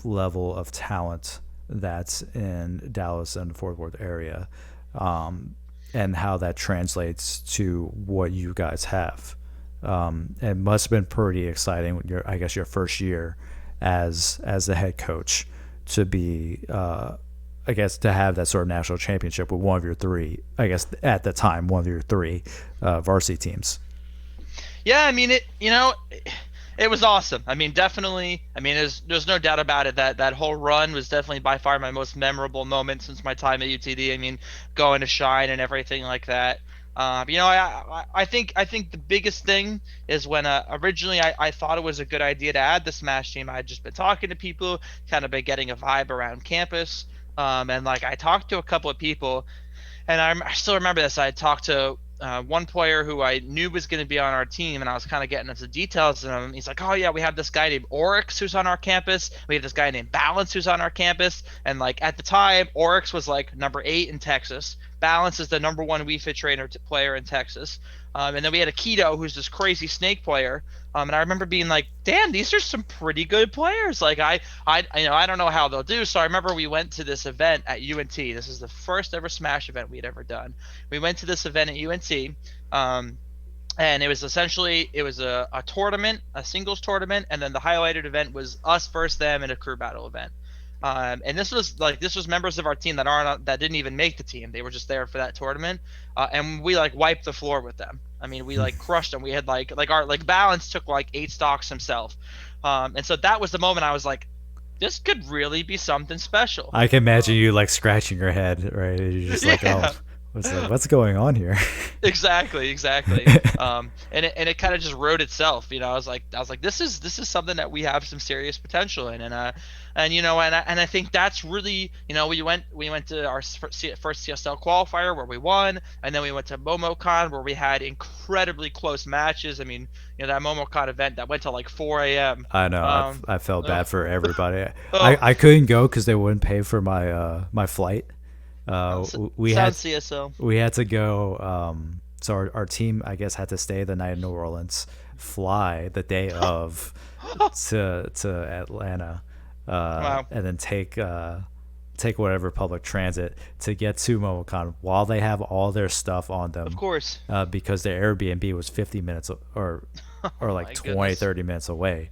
[SPEAKER 1] level of talent that's in Dallas and Fort Worth area, and how that translates to what you guys have. It must have been pretty exciting when I guess your first year as the head coach to be I guess to have that sort of national championship with one of your three, I guess at the time, one of your three varsity teams.
[SPEAKER 2] Yeah, I mean it was awesome. I mean, definitely. I mean, there's no doubt about it that that whole run was definitely by far my most memorable moment since my time at UTD. I mean, going to Shine and everything like that. I think the biggest thing is when originally I thought it was a good idea to add the Smash team. I'd just been talking to people, kind of been getting a vibe around campus, and like I talked to a couple of people, and I still remember this. I talked to one player who I knew was going to be on our team, and I was kind of getting into details. And he's like, "Oh yeah, we have this guy named Oryx who's on our campus. We have this guy named Balance who's on our campus." And like at the time, Oryx was like number 8 in Texas. Balance is the number 1 Wii Fit trainer player in Texas. And then we had a Keto who's this crazy Snake player. And I remember being like, "Damn, these are some pretty good players." Like I don't know how they'll do. So I remember we went to this event at UNT. This is the first ever Smash event we'd ever done. We went to this event at UNT, and it was essentially a tournament, a singles tournament, and then the highlighted event was us versus them in a crew battle event. And this was members of our team that didn't even make the team. They were just there for that tournament, and we like wiped the floor with them. I mean, we like crushed them. We had our Balance took like 8 stocks himself, and so that was the moment I was like, this could really be something special.
[SPEAKER 1] I can imagine you like scratching your head, right? You're just like,
[SPEAKER 2] Yeah.
[SPEAKER 1] It's like, what's going on here?
[SPEAKER 2] Exactly. And it kind of just wrote itself. I was like, this is something that we have some serious potential in, and I think that's really, we went to our first CSL qualifier where we won, and then we went to MomoCon where we had incredibly close matches. I mean, that MomoCon event that went to like 4 a.m.
[SPEAKER 1] I know.
[SPEAKER 2] Um,
[SPEAKER 1] I felt
[SPEAKER 2] oh,
[SPEAKER 1] bad for everybody.
[SPEAKER 2] oh,
[SPEAKER 1] I couldn't go because they wouldn't pay for my flight. We had
[SPEAKER 2] sounds CSL.
[SPEAKER 1] to go. So our team, I guess, had to stay the night in New Orleans, fly the day of to Atlanta,
[SPEAKER 2] Wow,
[SPEAKER 1] and then take whatever public transit to get to MomoCon while they have all their stuff on
[SPEAKER 2] of
[SPEAKER 1] them,
[SPEAKER 2] course.
[SPEAKER 1] because their Airbnb was 50 minutes or
[SPEAKER 2] Oh
[SPEAKER 1] like
[SPEAKER 2] my
[SPEAKER 1] 20,
[SPEAKER 2] goodness.
[SPEAKER 1] 30 minutes away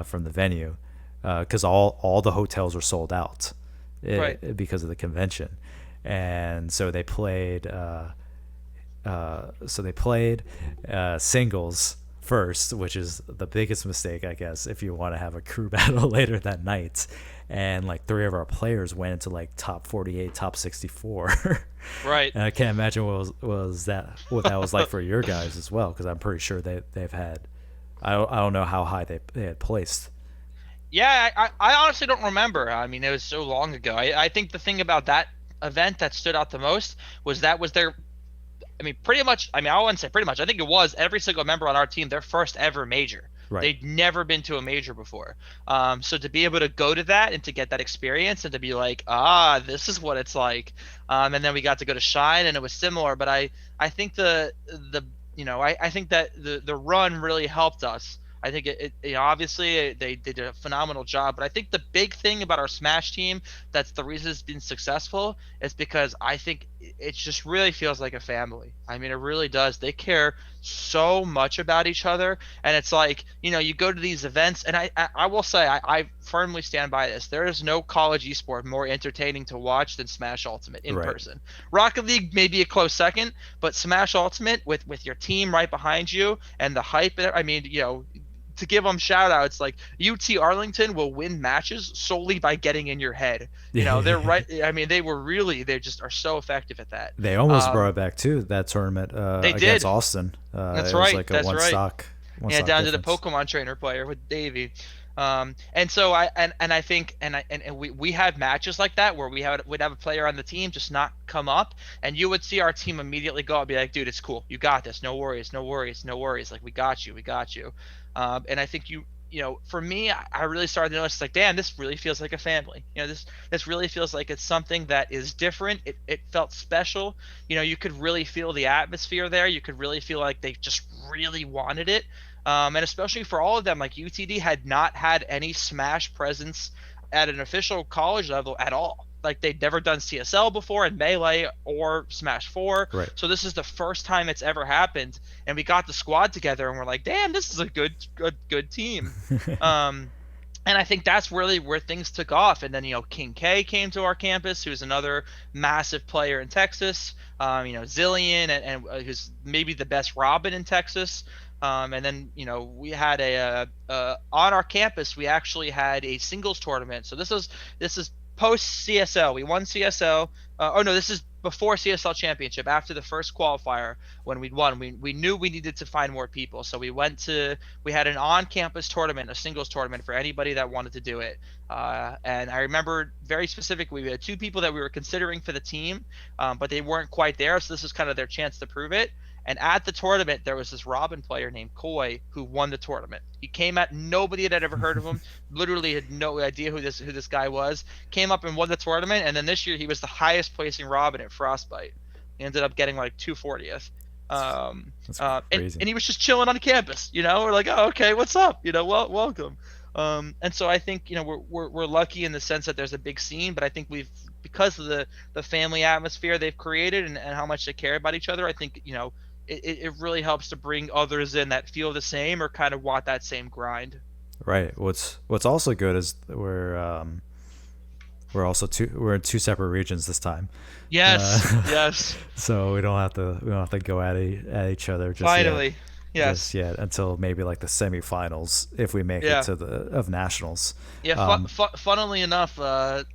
[SPEAKER 1] from the venue, because all the hotels were sold out,
[SPEAKER 2] Right.
[SPEAKER 1] because of the convention. And so they played singles first, which is the biggest mistake, I guess, if you want to have a crew battle later that night. And like three of our players went into like top 48, top 64.
[SPEAKER 2] Right.
[SPEAKER 1] And I can't imagine what that was like for your guys as well, because I'm pretty sure they've had, I don't know how high they had placed.
[SPEAKER 2] Yeah, I honestly don't remember. I mean, it was so long ago. I think the thing about that event that stood out the most was their, I mean, pretty much, I mean, I wouldn't say pretty much. I think it was every single member on our team, their first ever major.
[SPEAKER 1] Right.
[SPEAKER 2] They'd never been to a major before. So to be able to go to that and to get that experience and to be like, this is what it's like. And then we got to go to Shine and it was similar. But I think I think that the run really helped us. I think obviously they did a phenomenal job, but I think the big thing about our Smash team that's the reason it's been successful is because I think it just really feels like a family. I mean, it really does. They care so much about each other, and it's like, you go to these events, and I will say I firmly stand by this. There is no college esport more entertaining to watch than Smash Ultimate in
[SPEAKER 1] Right.
[SPEAKER 2] person. Rocket League may be a close second, but Smash Ultimate with your team right behind you and the hype. I mean, to give them shout outs, like UT Arlington will win matches solely by getting in your head. They're right. I mean, they just are so effective at that.
[SPEAKER 1] They almost brought it back too, that tournament,
[SPEAKER 2] They
[SPEAKER 1] against
[SPEAKER 2] did.
[SPEAKER 1] Austin.
[SPEAKER 2] That's
[SPEAKER 1] It was
[SPEAKER 2] right.
[SPEAKER 1] like a
[SPEAKER 2] That's
[SPEAKER 1] one
[SPEAKER 2] right.
[SPEAKER 1] stock
[SPEAKER 2] Yeah, down to the
[SPEAKER 1] difference.
[SPEAKER 2] Pokemon trainer player with Davey. And so I think and we had matches like that where we'd have a player on the team just not come up, and you would see our team immediately go up and be like, dude, it's cool, you got this, no worries, no worries, no worries, like we got you. And I think for me, I really started to notice, like, damn, this really feels like a family. This really feels like it's something that is different. It felt special. You could really feel the atmosphere there. You could really feel like they just really wanted it. And especially for all of them, like UTD had not had any Smash presence at an official college level at all. Like they'd never done CSL before in Melee or Smash 4.
[SPEAKER 1] Right.
[SPEAKER 2] So this is the first time it's ever happened. And we got the squad together and we're like, damn, this is a good team. Um, and I think that's really where things took off. And then, King K came to our campus, who's another massive player in Texas. Zillion and who's maybe the best Robin in Texas. And then, we had on our campus, we actually had a singles tournament. So this is post CSL. We won CSL. Oh no, this is before CSL championship, after the first qualifier when we'd won. We knew we needed to find more people, so we had an on-campus tournament, a singles tournament for anybody that wanted to do it. And I remember very specifically, we had two people that we were considering for the team, but they weren't quite there, so this was kind of their chance to prove it. And at the tournament, there was this Robin player named Koi who won the tournament. He came out, nobody had ever heard of him, literally had no idea who this guy was. Came up and won the tournament, and then this year he was the highest placing Robin at Frostbite. He ended up getting like 240th.
[SPEAKER 1] That's
[SPEAKER 2] And
[SPEAKER 1] crazy.
[SPEAKER 2] he was just chilling on campus. We're like, oh, okay, what's up? Welcome. And so I think we're lucky in the sense that there's a big scene, but I think because of the family atmosphere they've created and how much they care about each other. I think it really helps to bring others in that feel the same or kind of want that same grind.
[SPEAKER 1] Right. What's also good is we're in two separate regions this time.
[SPEAKER 2] Yes, yes.
[SPEAKER 1] So we don't have to go at each other just yet.
[SPEAKER 2] Finally.
[SPEAKER 1] just
[SPEAKER 2] Yes.
[SPEAKER 1] yet until maybe like the semifinals if we make it
[SPEAKER 2] Yeah.
[SPEAKER 1] to the of nationals.
[SPEAKER 2] Yeah,
[SPEAKER 1] Um,
[SPEAKER 2] funnily enough,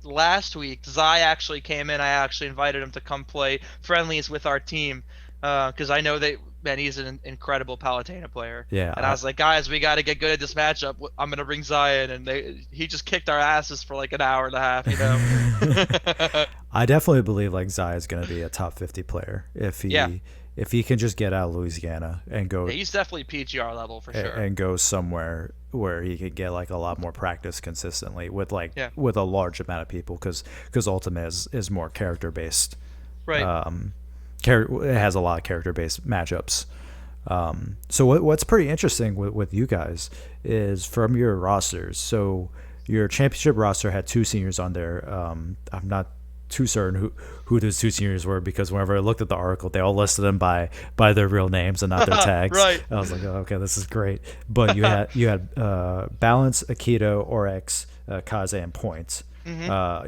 [SPEAKER 2] last week Zai actually came in. I actually invited him to come play friendlies with our team, because I know that man, he's an incredible Palutena player.
[SPEAKER 1] yeah,
[SPEAKER 2] And I was like, guys, we got to get good at this matchup. I'm gonna bring Zion, and he just kicked our asses for like an hour and a half, you know.
[SPEAKER 1] I definitely believe like Zai is going to be a top 50 player
[SPEAKER 2] Yeah,
[SPEAKER 1] if he can just get out of Louisiana and
[SPEAKER 2] yeah,
[SPEAKER 1] go
[SPEAKER 2] he's definitely PGR level for sure.
[SPEAKER 1] and go somewhere where he could get like a lot more practice consistently with like
[SPEAKER 2] Yeah,
[SPEAKER 1] with a large amount of people because Ultimate is more character based.
[SPEAKER 2] right.
[SPEAKER 1] It has a lot of character based matchups. So what's pretty interesting with you guys is from your rosters. So your championship roster had two seniors on there. I'm not too certain who those two seniors were because whenever I looked at the article, they all listed them by their real names and not their tags.
[SPEAKER 2] Right.
[SPEAKER 1] I was like, oh, okay, this is great. But you had Balance, Aikido, Oryx, Kaze, and Points.
[SPEAKER 2] Hmm.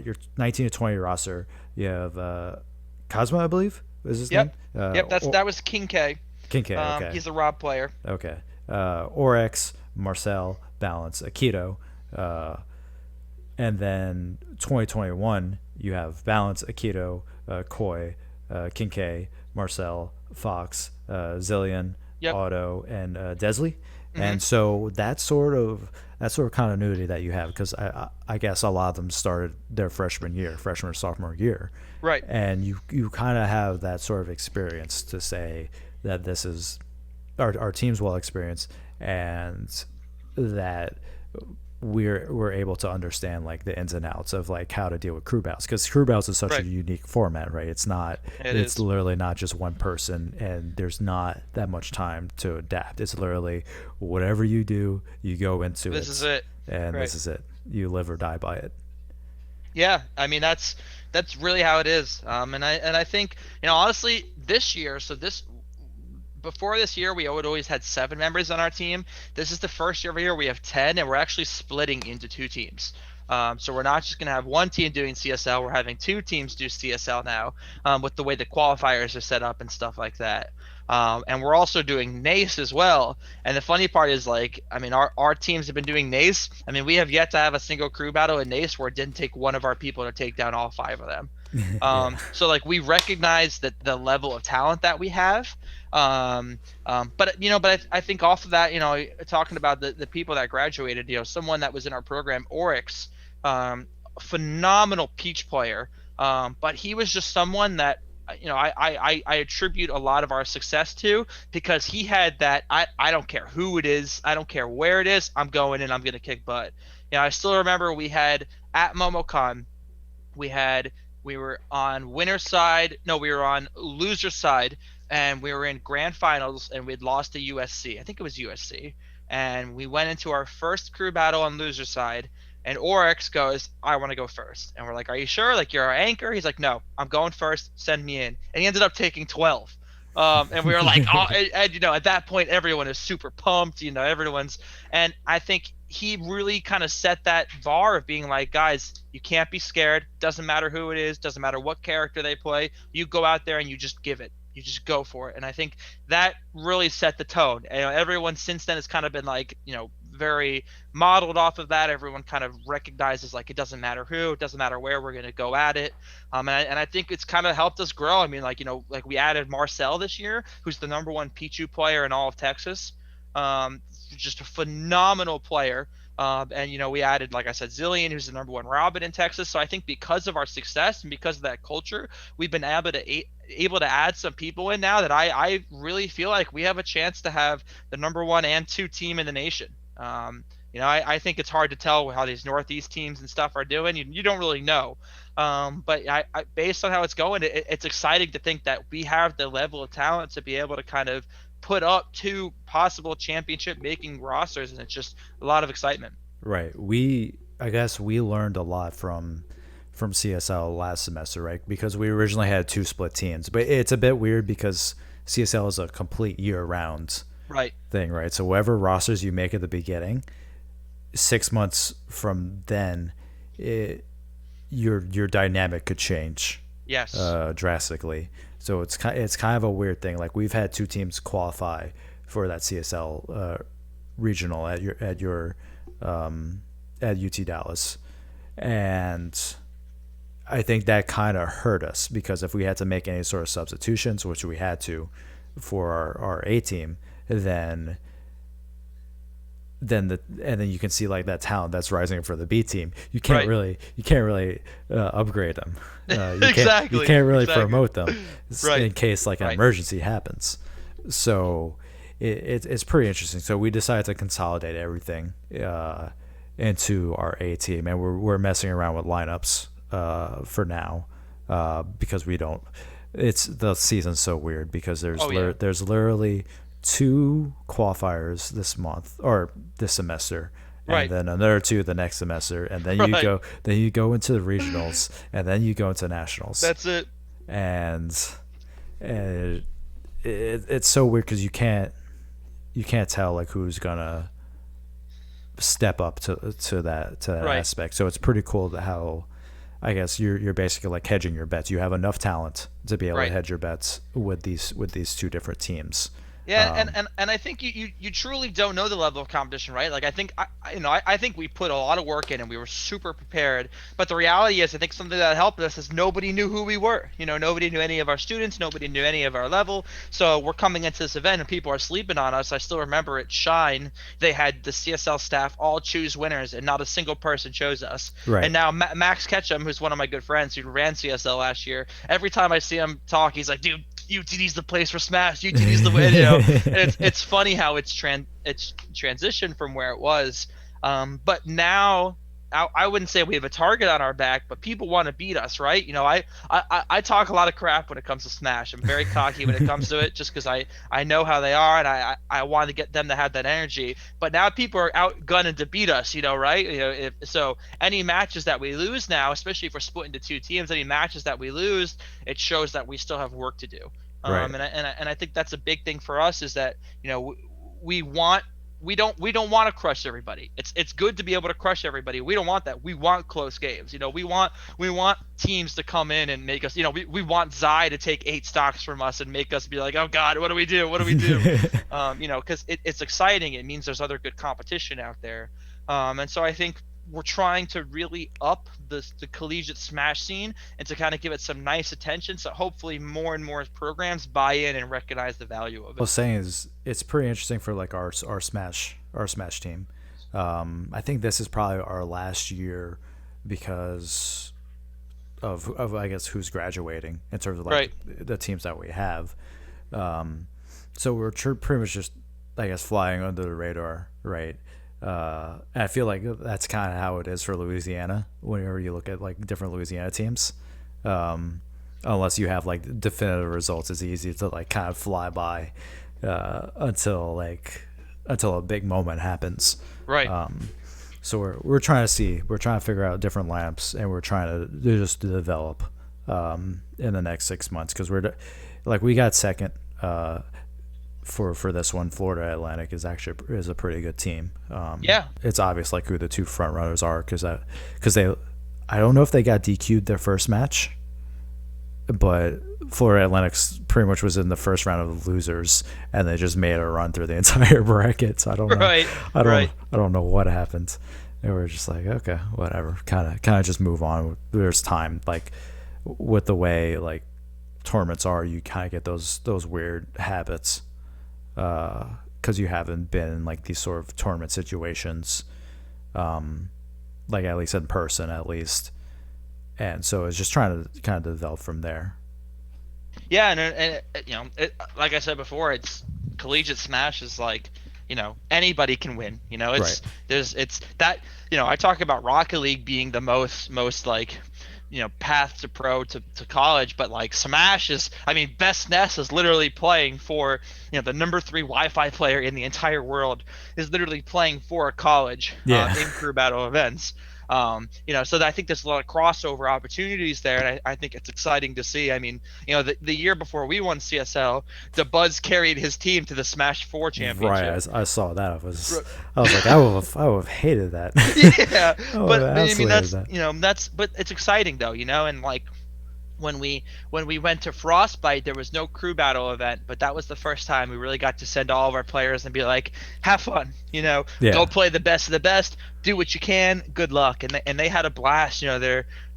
[SPEAKER 1] Your 19 to 20 roster, you have Cosmo, I believe, is his name.
[SPEAKER 2] Yep. Yep. That was King K.
[SPEAKER 1] King K. Okay.
[SPEAKER 2] He's a Rob player.
[SPEAKER 1] Okay. Oryx, Marcel, Balance, Aikido. Uh, and then 2021, you have Balance, Aikido, Koi, Kincaid, Marcel, Fox, Zillion,
[SPEAKER 2] Yep.
[SPEAKER 1] Otto, and Desley.
[SPEAKER 2] Hmm.
[SPEAKER 1] And so that sort of continuity that you have, because I guess a lot of them started their freshman or sophomore year,
[SPEAKER 2] Right.
[SPEAKER 1] and you kind of have that sort of experience to say that this is our team's well experienced and that we're able to understand like the ins and outs of like how to deal with crew battles because crew battles is such a
[SPEAKER 2] Right.
[SPEAKER 1] unique format, right?
[SPEAKER 2] It
[SPEAKER 1] It's
[SPEAKER 2] is.
[SPEAKER 1] literally not just one person and there's not that much time to adapt. It's literally whatever you do, you go into
[SPEAKER 2] This is
[SPEAKER 1] it,
[SPEAKER 2] it.
[SPEAKER 1] and
[SPEAKER 2] Right.
[SPEAKER 1] this is it. You live or die by it.
[SPEAKER 2] Yeah, I mean that's really how it is. And I think honestly this year, so this before this year we would always had 7 members on our team. This is the first year of year we have 10, and we're actually splitting into 2 teams. So we're not just going to have one team doing CSL. We're having 2 teams do CSL now, with the way the qualifiers are set up and stuff like that. And we're also doing NACE as well. And the funny part is, like, I mean, our teams have been doing NACE. I mean, we have yet to have a single crew battle in NACE where it didn't take one of our people to take down all 5 of them.
[SPEAKER 1] Yeah.
[SPEAKER 2] So like we recognize that the level of talent that we have. But I think off of that, talking about the people that graduated, someone that was in our program, Oryx, phenomenal peach player. But he was just someone that I attribute a lot of our success to because he had that I don't care who it is, I don't care where it is, I'm going in, I'm gonna kick butt. I still remember we had at MomoCon, we had we were on winner side, no, we were on loser side, and we were in grand finals, and we'd lost to USC. I think it was USC, and we went into our first crew battle on loser side, and Oryx goes, I want to go first. And we're like, are you sure? Like, you're our anchor? He's like, no, I'm going first. Send me in. And he ended up taking 12. And we were like, oh, and at that point, everyone is super pumped. Everyone's, and I think he really kind of set that bar of being like, guys, you can't be scared. Doesn't matter who it is. Doesn't matter what character they play. You go out there and you just give it. You just go for it. And I think that really set the tone. Everyone since then has kind of been like, very modeled off of that. Everyone kind of recognizes like it doesn't matter who, it doesn't matter where, we're going to go at it. And I think it's kind of helped us grow. I mean, like like we added Marcel this year, who's the #1 Pichu player in all of Texas. Just a phenomenal player. And we added, like I said, Zillion, who's the #1 Robin in Texas. So I think because of our success and because of that culture, we've been able to add some people in now that I really feel like we have a chance to have the #1 and 2 team in the nation. I think it's hard to tell how these Northeast teams and stuff are doing. You don't really know. But based on how it's going, it's exciting to think that we have the level of talent to be able to kind of put up 2 possible championship making rosters, and it's just a lot of excitement.
[SPEAKER 1] Right. I guess we learned a lot from CSL last semester, right? Because we originally had 2 split teams, but it's a bit weird because CSL is a complete year-round
[SPEAKER 2] Right.
[SPEAKER 1] thing, right? So whatever rosters you make at the beginning, 6 months from then, your dynamic could change
[SPEAKER 2] Yes.
[SPEAKER 1] drastically. So it's kind of a weird thing. Like we've had 2 teams qualify for that CSL regional at UT Dallas, and I think that kind of hurt us because if we had to make any sort of substitutions, which we had to for our A team, then and then you can see like that talent that's rising for the B team. You can't really upgrade them.
[SPEAKER 2] Exactly.
[SPEAKER 1] You can't really
[SPEAKER 2] Exactly.
[SPEAKER 1] promote them
[SPEAKER 2] Right.
[SPEAKER 1] in case like an
[SPEAKER 2] Right.
[SPEAKER 1] emergency happens. So it's pretty interesting. So we decided to consolidate everything into our A team, and we're messing around with lineups for now because we don't. It's the season's so weird because
[SPEAKER 2] Oh yeah.
[SPEAKER 1] there's literally 2 qualifiers this month or this semester, and
[SPEAKER 2] Right.
[SPEAKER 1] then another 2 the next semester, and then
[SPEAKER 2] Right.
[SPEAKER 1] you go into the regionals, and then you go into nationals,
[SPEAKER 2] That's it.
[SPEAKER 1] and it's so weird because you can't tell like who's gonna step up to that
[SPEAKER 2] Right.
[SPEAKER 1] aspect. So it's pretty cool to how I guess you're basically like hedging your bets. You have enough talent to be able to
[SPEAKER 2] Right.
[SPEAKER 1] hedge your bets with these 2 different teams.
[SPEAKER 2] Yeah, and I think you truly don't know the level of competition, right? Like I think I think we put a lot of work in and we were super prepared. But the reality is, I think something that helped us is nobody knew who we were. Nobody knew any of our students, nobody knew any of our level. So we're coming into this event and people are sleeping on us. I still remember at Shine, they had the CSL staff all choose winners, and not a single person chose us.
[SPEAKER 1] Right.
[SPEAKER 2] And now Max Ketchum, who's one of my good friends who ran CSL last year, every time I see him talk, he's like, dude, UTD's the place for Smash. UTD's the way, And it's funny how it's transitioned from where it was. But now I wouldn't say we have a target on our back, but people want to beat us, right? I talk a lot of crap when it comes to Smash. I'm very cocky when it comes to it, just because I know how they are, and I want to get them to have that energy. But now people are out gunning to beat us, right? So any matches that we lose now, especially if we're split into 2 teams, any matches that we lose, it shows that we still have work to do.
[SPEAKER 1] Right.
[SPEAKER 2] And I think that's a big thing for us is that we don't want to crush everybody. It's good to be able to crush everybody. We don't want that. We want close games. We want teams to come in and make us. We want Zai to take 8 stocks from us and make us be like, oh God, what do we do? What do we do? Because it's exciting. It means there's other good competition out there. And so I think we're trying to really up the collegiate Smash scene and to kind of give it some nice attention, so hopefully more and more programs buy in and recognize the value of it.
[SPEAKER 1] What I was saying is it's pretty interesting for like our Smash team. I think this is probably our last year because of I guess who's graduating in terms of like
[SPEAKER 2] Right.
[SPEAKER 1] the teams that we have. So we're pretty much just I guess flying under the radar, right? And I feel like that's kind of how it is for Louisiana. Whenever you look at like different Louisiana teams, unless you have like definitive results, it's easy to like kind of fly by until a big moment happens.
[SPEAKER 2] Right.
[SPEAKER 1] So we're trying to figure out different lamps, and we're trying to just develop in the next 6 months because we got second. For this one, Florida Atlantic is a pretty good team.
[SPEAKER 2] Yeah.
[SPEAKER 1] It's obvious like who the 2 front runners are because I don't know if they got DQ'd their first match, but Florida Atlantic's pretty much was in the first round of losers, and they just made a run through the entire bracket. So I don't know.
[SPEAKER 2] Right.
[SPEAKER 1] I don't know what happened. And we're just like, okay, whatever. Kind of just move on. There's time, like with the way like tournaments are, you kind of get those weird habits. Because you haven't been in like these sort of tournament situations, like at least in person at least, and so it's just trying to kind of develop from there.
[SPEAKER 2] Yeah, and like I said before, it's collegiate Smash is like anybody can win.
[SPEAKER 1] Right.
[SPEAKER 2] It's that I talk about Rocket League being the most like path to pro to college, but like Smash is, Best Ness is literally playing for the number 3 Wi-Fi player in the entire world is literally playing for a college in crew battle events. So I think there's a lot of crossover opportunities there, and I think it's exciting to see. The year before we won CSL, the Buzz carried his team to the Smash 4 championship.
[SPEAKER 1] Right, I saw that. I was like, I would have hated that.
[SPEAKER 2] Yeah, but
[SPEAKER 1] that's
[SPEAKER 2] but it's exciting though, and like when we went to Frostbite, there was no crew battle event, but that was the first time we really got to send all of our players and be like, have fun, go
[SPEAKER 1] Yeah.
[SPEAKER 2] play the best of the best, do what you can, good luck, and they had a blast.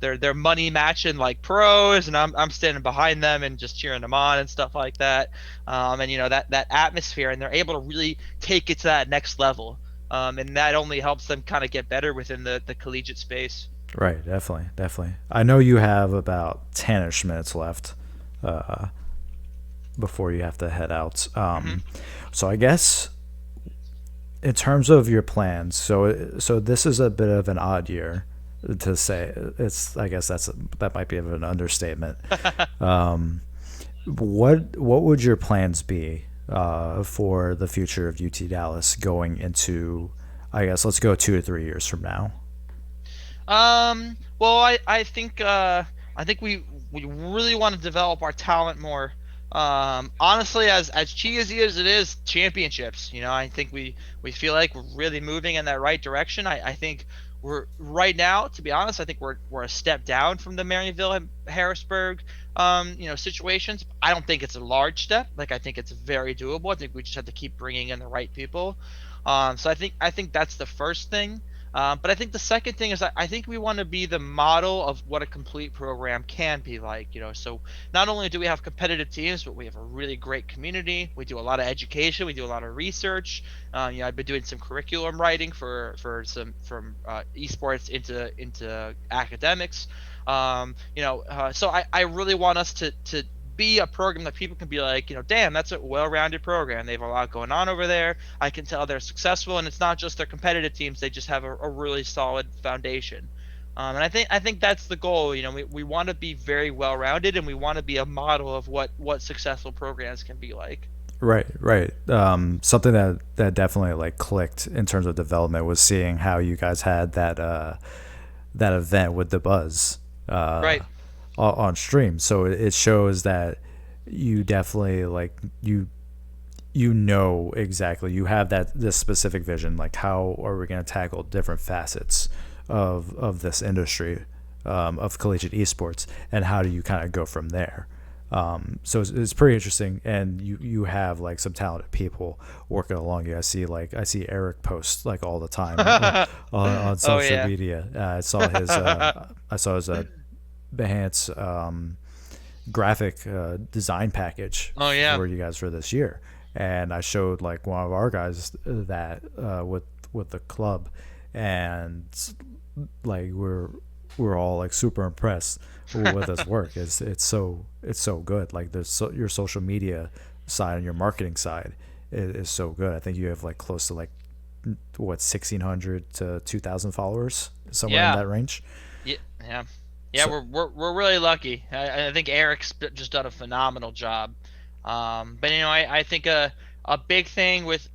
[SPEAKER 2] They're money matching like pros, and I'm standing behind them and just cheering them on and stuff like that. And that atmosphere, and they're able to really take it to that next level. And that only helps them kind of get better within the collegiate space.
[SPEAKER 1] Right. Definitely. Definitely. I know you have about 10ish minutes left uh, before you have to head out.
[SPEAKER 2] Hmm.
[SPEAKER 1] So I guess in terms of your plans, so this is a bit of an odd year to say. It's I guess that might be of an understatement. Um, what would your plans be for the future of UT Dallas going into, I guess let's go 2 to 3 years from now?
[SPEAKER 2] Well, I think we really want to develop our talent more. Honestly, as cheesy as it is, championships. I think we feel like we're really moving in that right direction. I think we're right now, to be honest, I think we're a step down from the Maryville and Harrisburg situations. I don't think it's a large step. Like, I think it's very doable. I think we just have to keep bringing in the right people. So I think that's the first thing. But I think the second thing is I think we want to be the model of what a complete program can be like. So not only do we have competitive teams, but we have a really great community. We do a lot of education. We do a lot of research. I've been doing some curriculum writing for some from esports into academics. So I really want us to be a program that people can be like, damn, that's a well-rounded program. They have a lot going on over there. I can tell they're successful, and it's not just their competitive teams. They just have a really solid foundation. And I think that's the goal. We want to be very well-rounded, and we want to be a model of what successful programs can be like.
[SPEAKER 1] Right, right. Something that definitely like clicked in terms of development was seeing how you guys had that event with the buzz
[SPEAKER 2] Right.
[SPEAKER 1] on stream. So it shows that you definitely like you know exactly you have that this specific vision. Like, how are we going to tackle different facets of this industry, of collegiate esports, and how do you kind of go from there? So it's pretty interesting, and you have like some talented people working along you. I see Eric post like all the time on
[SPEAKER 2] Oh
[SPEAKER 1] social
[SPEAKER 2] yeah.
[SPEAKER 1] media. I saw his Behance graphic design package
[SPEAKER 2] Oh yeah.
[SPEAKER 1] for you guys for this year, and I showed like one of our guys that with the club, and like we're all like super impressed with his work. It's so good. Like your social media side and your marketing side is so good. I think you have like close to like what 1,600 to 2,000 followers, somewhere in
[SPEAKER 2] Yeah.
[SPEAKER 1] that range.
[SPEAKER 2] Yeah. Yeah. Yeah,
[SPEAKER 1] So
[SPEAKER 2] we're really lucky. I think Eric's just done a phenomenal job. But I think a big thing with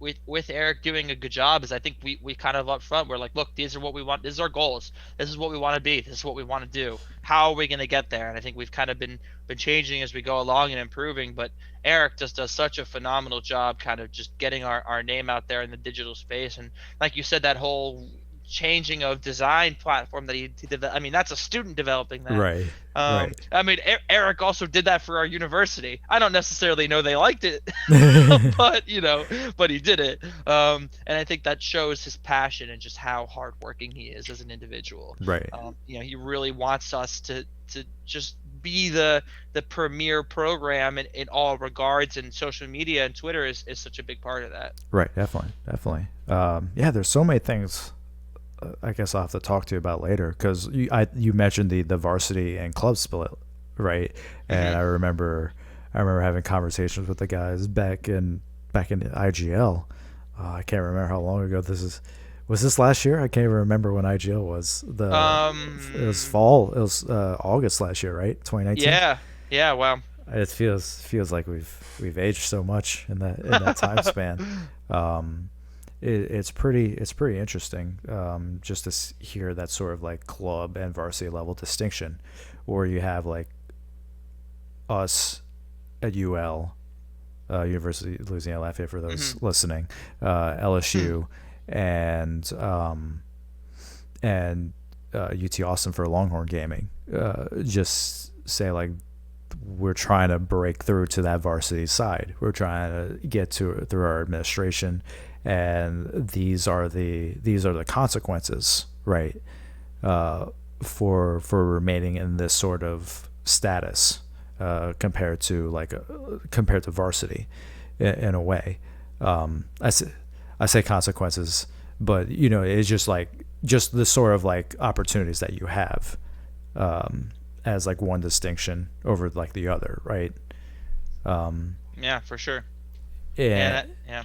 [SPEAKER 2] Eric doing a good job is I think we kind of up front we're like, look, these are what we want. These are our goals. This is what we want to be. This is what we want to do. How are we going to get there? And I think we've kind of been changing as we go along and improving. But Eric just does such a phenomenal job, kind of just getting our name out there in the digital space. And like you said, that whole changing of design platform that he did. I mean, that's a student developing that.
[SPEAKER 1] right, right.
[SPEAKER 2] I mean, Eric also did that for our university. I don't necessarily know they liked it, but but he did it. And I think that shows his passion and just how hardworking he is as an individual.
[SPEAKER 1] Right.
[SPEAKER 2] He really wants us to just be the premier program in all regards, and social media and Twitter is such a big part of that.
[SPEAKER 1] Right, definitely, definitely. Yeah, there's so many things. I guess I'll have to talk to you about later, because you mentioned the varsity and club split, right? And
[SPEAKER 2] Hmm.
[SPEAKER 1] I remember having conversations with the guys back in IGL. I can't remember how long ago this is. Was this last year? I can't even remember when IGL was. It was
[SPEAKER 2] Um,
[SPEAKER 1] fall. It was August last year, right? 2019.
[SPEAKER 2] yeah, yeah, well,
[SPEAKER 1] It feels like we've aged so much in that time span. Um, it's pretty interesting, just to hear that sort of like club and varsity level distinction, where you have like us at UL, University of Louisiana Lafayette, for those
[SPEAKER 2] hmm.
[SPEAKER 1] listening, LSU, and and UT Austin for Longhorn Gaming. Just say like we're trying to break through to that varsity side. We're trying to get to through our administration, and these are the consequences, right? For remaining in this sort of status, compared to varsity, in a way. I say consequences, but it's just like just the sort of like opportunities that you have, as like one distinction over like the other, right?
[SPEAKER 2] Yeah, for sure.
[SPEAKER 1] And,
[SPEAKER 2] Yeah.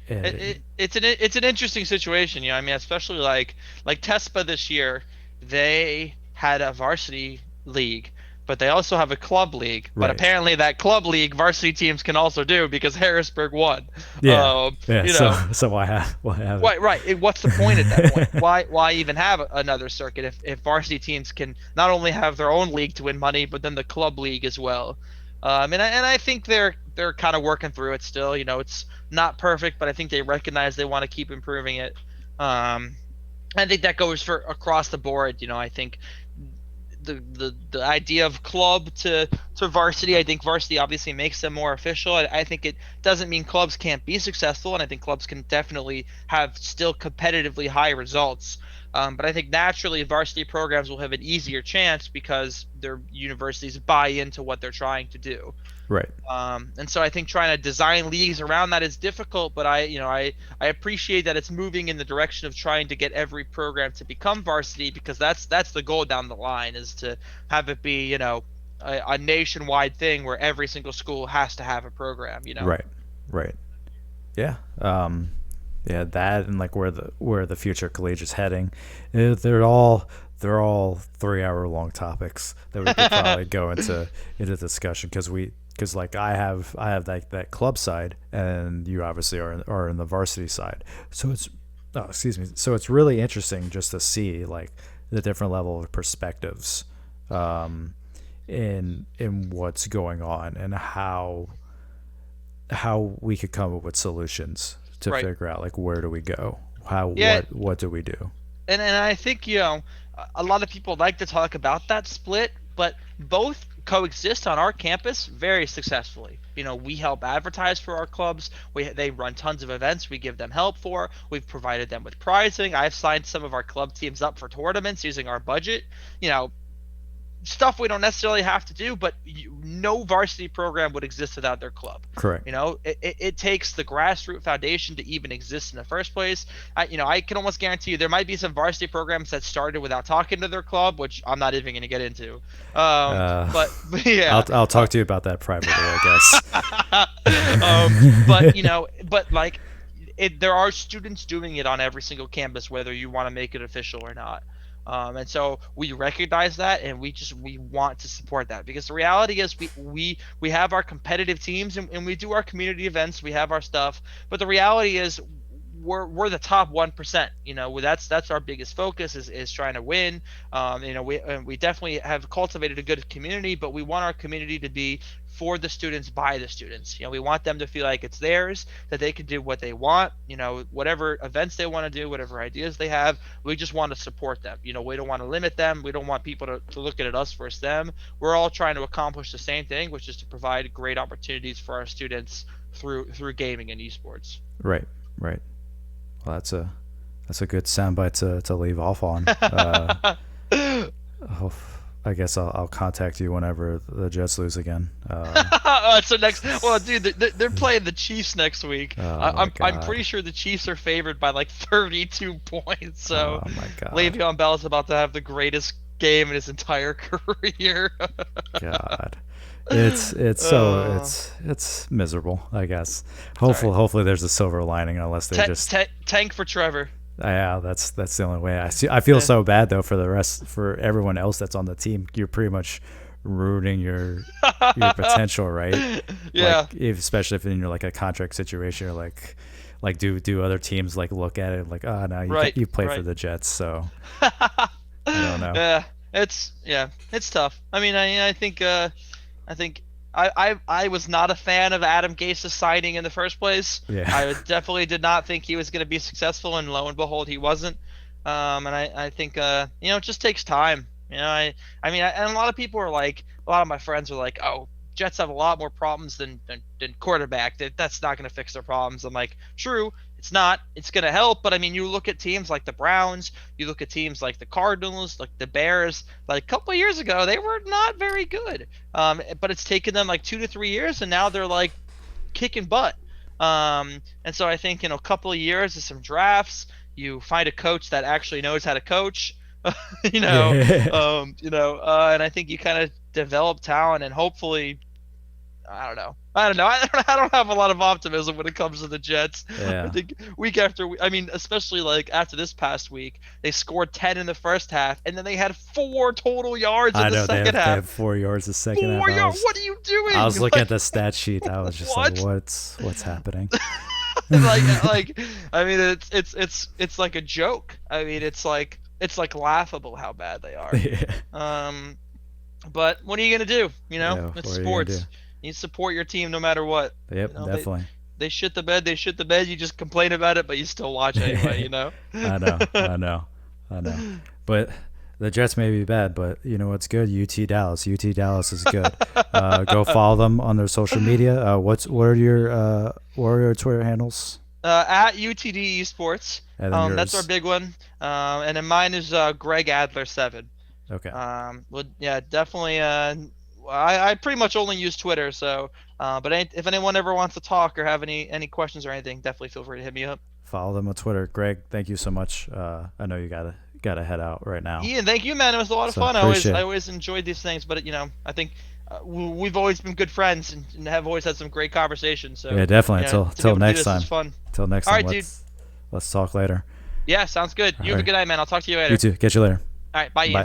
[SPEAKER 1] and
[SPEAKER 2] It's an interesting situation, I mean, especially like TESPA this year, they had a varsity league, but they also have a club league. But
[SPEAKER 1] right,
[SPEAKER 2] apparently, that club league varsity teams can also do because Harrisburg won.
[SPEAKER 1] yeah, yeah.
[SPEAKER 2] You
[SPEAKER 1] So
[SPEAKER 2] know,
[SPEAKER 1] why have it?
[SPEAKER 2] right. What's the point at that point? Why even have another circuit if varsity teams can not only have their own league to win money, but then the club league as well? And I think they're kind of working through it still. It's not perfect, but I think they recognize they want to keep improving it. Um, I think that goes for across the board. I think the idea of club to varsity, I think varsity obviously makes them more official. I think it doesn't mean clubs can't be successful, and I think clubs can definitely have still competitively high results. But I think naturally varsity programs will have an easier chance because their universities buy into what they're trying to do.
[SPEAKER 1] Right,
[SPEAKER 2] And so I think trying to design leagues around that is difficult, but I appreciate that it's moving in the direction of trying to get every program to become varsity, because that's the goal down the line, is to have it be a nationwide thing where every single school has to have a program.
[SPEAKER 1] right, right. Yeah. Yeah, that and like where the future collegiate's heading. They're all 3 hour long topics that we could probably go into discussion, because like I have that club side, and you obviously are in the varsity side. So it's excuse me. So it's really interesting just to see like the different level of perspectives, in what's going on, and how we could come up with solutions to
[SPEAKER 2] Right.
[SPEAKER 1] figure out like where do we go, how
[SPEAKER 2] Yeah,
[SPEAKER 1] what do we do.
[SPEAKER 2] and I think a lot of people like to talk about that split, but both coexist on our campus very successfully. We help advertise for our clubs. They run tons of events. We give them help for. We've provided them with prizing. I've signed some of our club teams up for tournaments using our budget. You know, Stuff we don't necessarily have to do, but no varsity program would exist without their club.
[SPEAKER 1] Correct.
[SPEAKER 2] It takes the grassroots foundation to even exist in the first place. I can almost guarantee you there might be some varsity programs that started without talking to their club, which I'm not even going to get into. But yeah.
[SPEAKER 1] I'll talk to you about that privately, I guess.
[SPEAKER 2] But like, there are students doing it on every single campus, whether you want to make it official or not. And so we recognize that, and we want to support that, because the reality is we have our competitive teams, and we do our community events, we have our stuff, but the reality is we're the top 1%. That's our biggest focus, is trying to win. We definitely have cultivated a good community, but we want our community to be for the students, by the students. We want them to feel like it's theirs, that they can do what they want, whatever events they want to do, whatever ideas they have. We just want to support them. We don't want to limit them. We don't want people to look at it us versus them. We're all trying to accomplish the same thing, which is to provide great opportunities for our students through gaming and esports.
[SPEAKER 1] Right, right. Well, that's a good soundbite to leave off on. Oh, I guess I'll contact you whenever the Jets lose again.
[SPEAKER 2] So next, well, dude, they're playing the Chiefs next week.
[SPEAKER 1] Oh my
[SPEAKER 2] I'm
[SPEAKER 1] God.
[SPEAKER 2] pretty sure the Chiefs are favored by like 32 points. So
[SPEAKER 1] Oh my God.
[SPEAKER 2] Le'Veon Bell is about to have the greatest game in his entire career.
[SPEAKER 1] God. It's miserable, I guess. Hopefully there's a silver lining, unless they just
[SPEAKER 2] Tank for Trevor.
[SPEAKER 1] yeah, that's the only way. I feel so bad though for everyone else that's on the team. You're pretty much ruining your potential, right?
[SPEAKER 2] Yeah.
[SPEAKER 1] Like, especially if you're like a contract situation, you're like do other teams like look at it like, oh no,
[SPEAKER 2] Right,
[SPEAKER 1] you play for
[SPEAKER 2] right.
[SPEAKER 1] the Jets, so I don't know.
[SPEAKER 2] It's tough. I mean, I think I was not a fan of Adam Gase's signing in the first place.
[SPEAKER 1] Yeah.
[SPEAKER 2] I definitely did not think he was going to be successful, and lo and behold, he wasn't. And I think it just takes time. And a lot of people are like, a lot of my friends are like, oh, Jets have a lot more problems than quarterback. That's not going to fix their problems. I'm like, true, it's not. It's going to help, but I mean, you look at teams like the Browns, you look at teams like the Cardinals, like the Bears. Like a couple of years ago, they were not very good. But it's taken them like 2 to 3 years, and now they're like kicking butt. And so I think in a couple of years of some drafts, you find a coach that actually knows how to coach. you know,
[SPEAKER 1] Yeah.
[SPEAKER 2] and I think you kind of develop talent, and hopefully, I don't know. I don't have a lot of optimism when it comes to the Jets. I
[SPEAKER 1] Yeah.
[SPEAKER 2] think week after week, I mean, especially like after this past week, they scored 10 in the first half, and then they had 4 total yards in
[SPEAKER 1] I
[SPEAKER 2] the
[SPEAKER 1] know
[SPEAKER 2] second
[SPEAKER 1] they
[SPEAKER 2] half.
[SPEAKER 1] have 4 yards the second half.
[SPEAKER 2] 4 yards. What are you
[SPEAKER 1] I
[SPEAKER 2] doing?
[SPEAKER 1] was looking at the stat sheet. I was just like,
[SPEAKER 2] What?
[SPEAKER 1] what's happening?
[SPEAKER 2] like I mean, it's like a joke. I mean, it's like laughable how bad they are.
[SPEAKER 1] Yeah.
[SPEAKER 2] Um, but what are you gonna do?
[SPEAKER 1] Yeah.
[SPEAKER 2] It's
[SPEAKER 1] What are you gonna do?
[SPEAKER 2] sports. You support your team no matter what.
[SPEAKER 1] Yep.
[SPEAKER 2] You know, they
[SPEAKER 1] Definitely.
[SPEAKER 2] they shit the bed. They shit the bed. You just complain about it, but you still watch anyway.
[SPEAKER 1] I know. I know. I know. But the Jets may be bad, but you know what's good? UT Dallas. UT Dallas is good. Go follow them on their social media. What are your Twitter handles?
[SPEAKER 2] At UTD Esports.
[SPEAKER 1] And then
[SPEAKER 2] That's our
[SPEAKER 1] yours.
[SPEAKER 2] big one. And then mine is Greg Adler 7.
[SPEAKER 1] Okay.
[SPEAKER 2] Well, yeah, definitely. I pretty much only use Twitter, so. But if anyone ever wants to talk or have any questions or anything, definitely feel free to hit me up.
[SPEAKER 1] Follow them on Twitter. Greg, thank you so much. I know you gotta head out right now.
[SPEAKER 2] Ian, thank you, man. It was a lot of
[SPEAKER 1] So
[SPEAKER 2] fun. I always
[SPEAKER 1] appreciate
[SPEAKER 2] I
[SPEAKER 1] it.
[SPEAKER 2] always enjoyed these things, but I think we've always been good friends and have always had some great conversations. So
[SPEAKER 1] Yeah, definitely.
[SPEAKER 2] to be
[SPEAKER 1] Till
[SPEAKER 2] able to do
[SPEAKER 1] next
[SPEAKER 2] this is
[SPEAKER 1] time.
[SPEAKER 2] fun.
[SPEAKER 1] Till next
[SPEAKER 2] All
[SPEAKER 1] time.
[SPEAKER 2] right, dude.
[SPEAKER 1] Let's talk later.
[SPEAKER 2] Yeah, sounds good.
[SPEAKER 1] All
[SPEAKER 2] You have a
[SPEAKER 1] right.
[SPEAKER 2] good night, man. I'll talk to you
[SPEAKER 1] You
[SPEAKER 2] later.
[SPEAKER 1] too. Catch you later.
[SPEAKER 2] All right, bye, Ian.
[SPEAKER 1] Bye.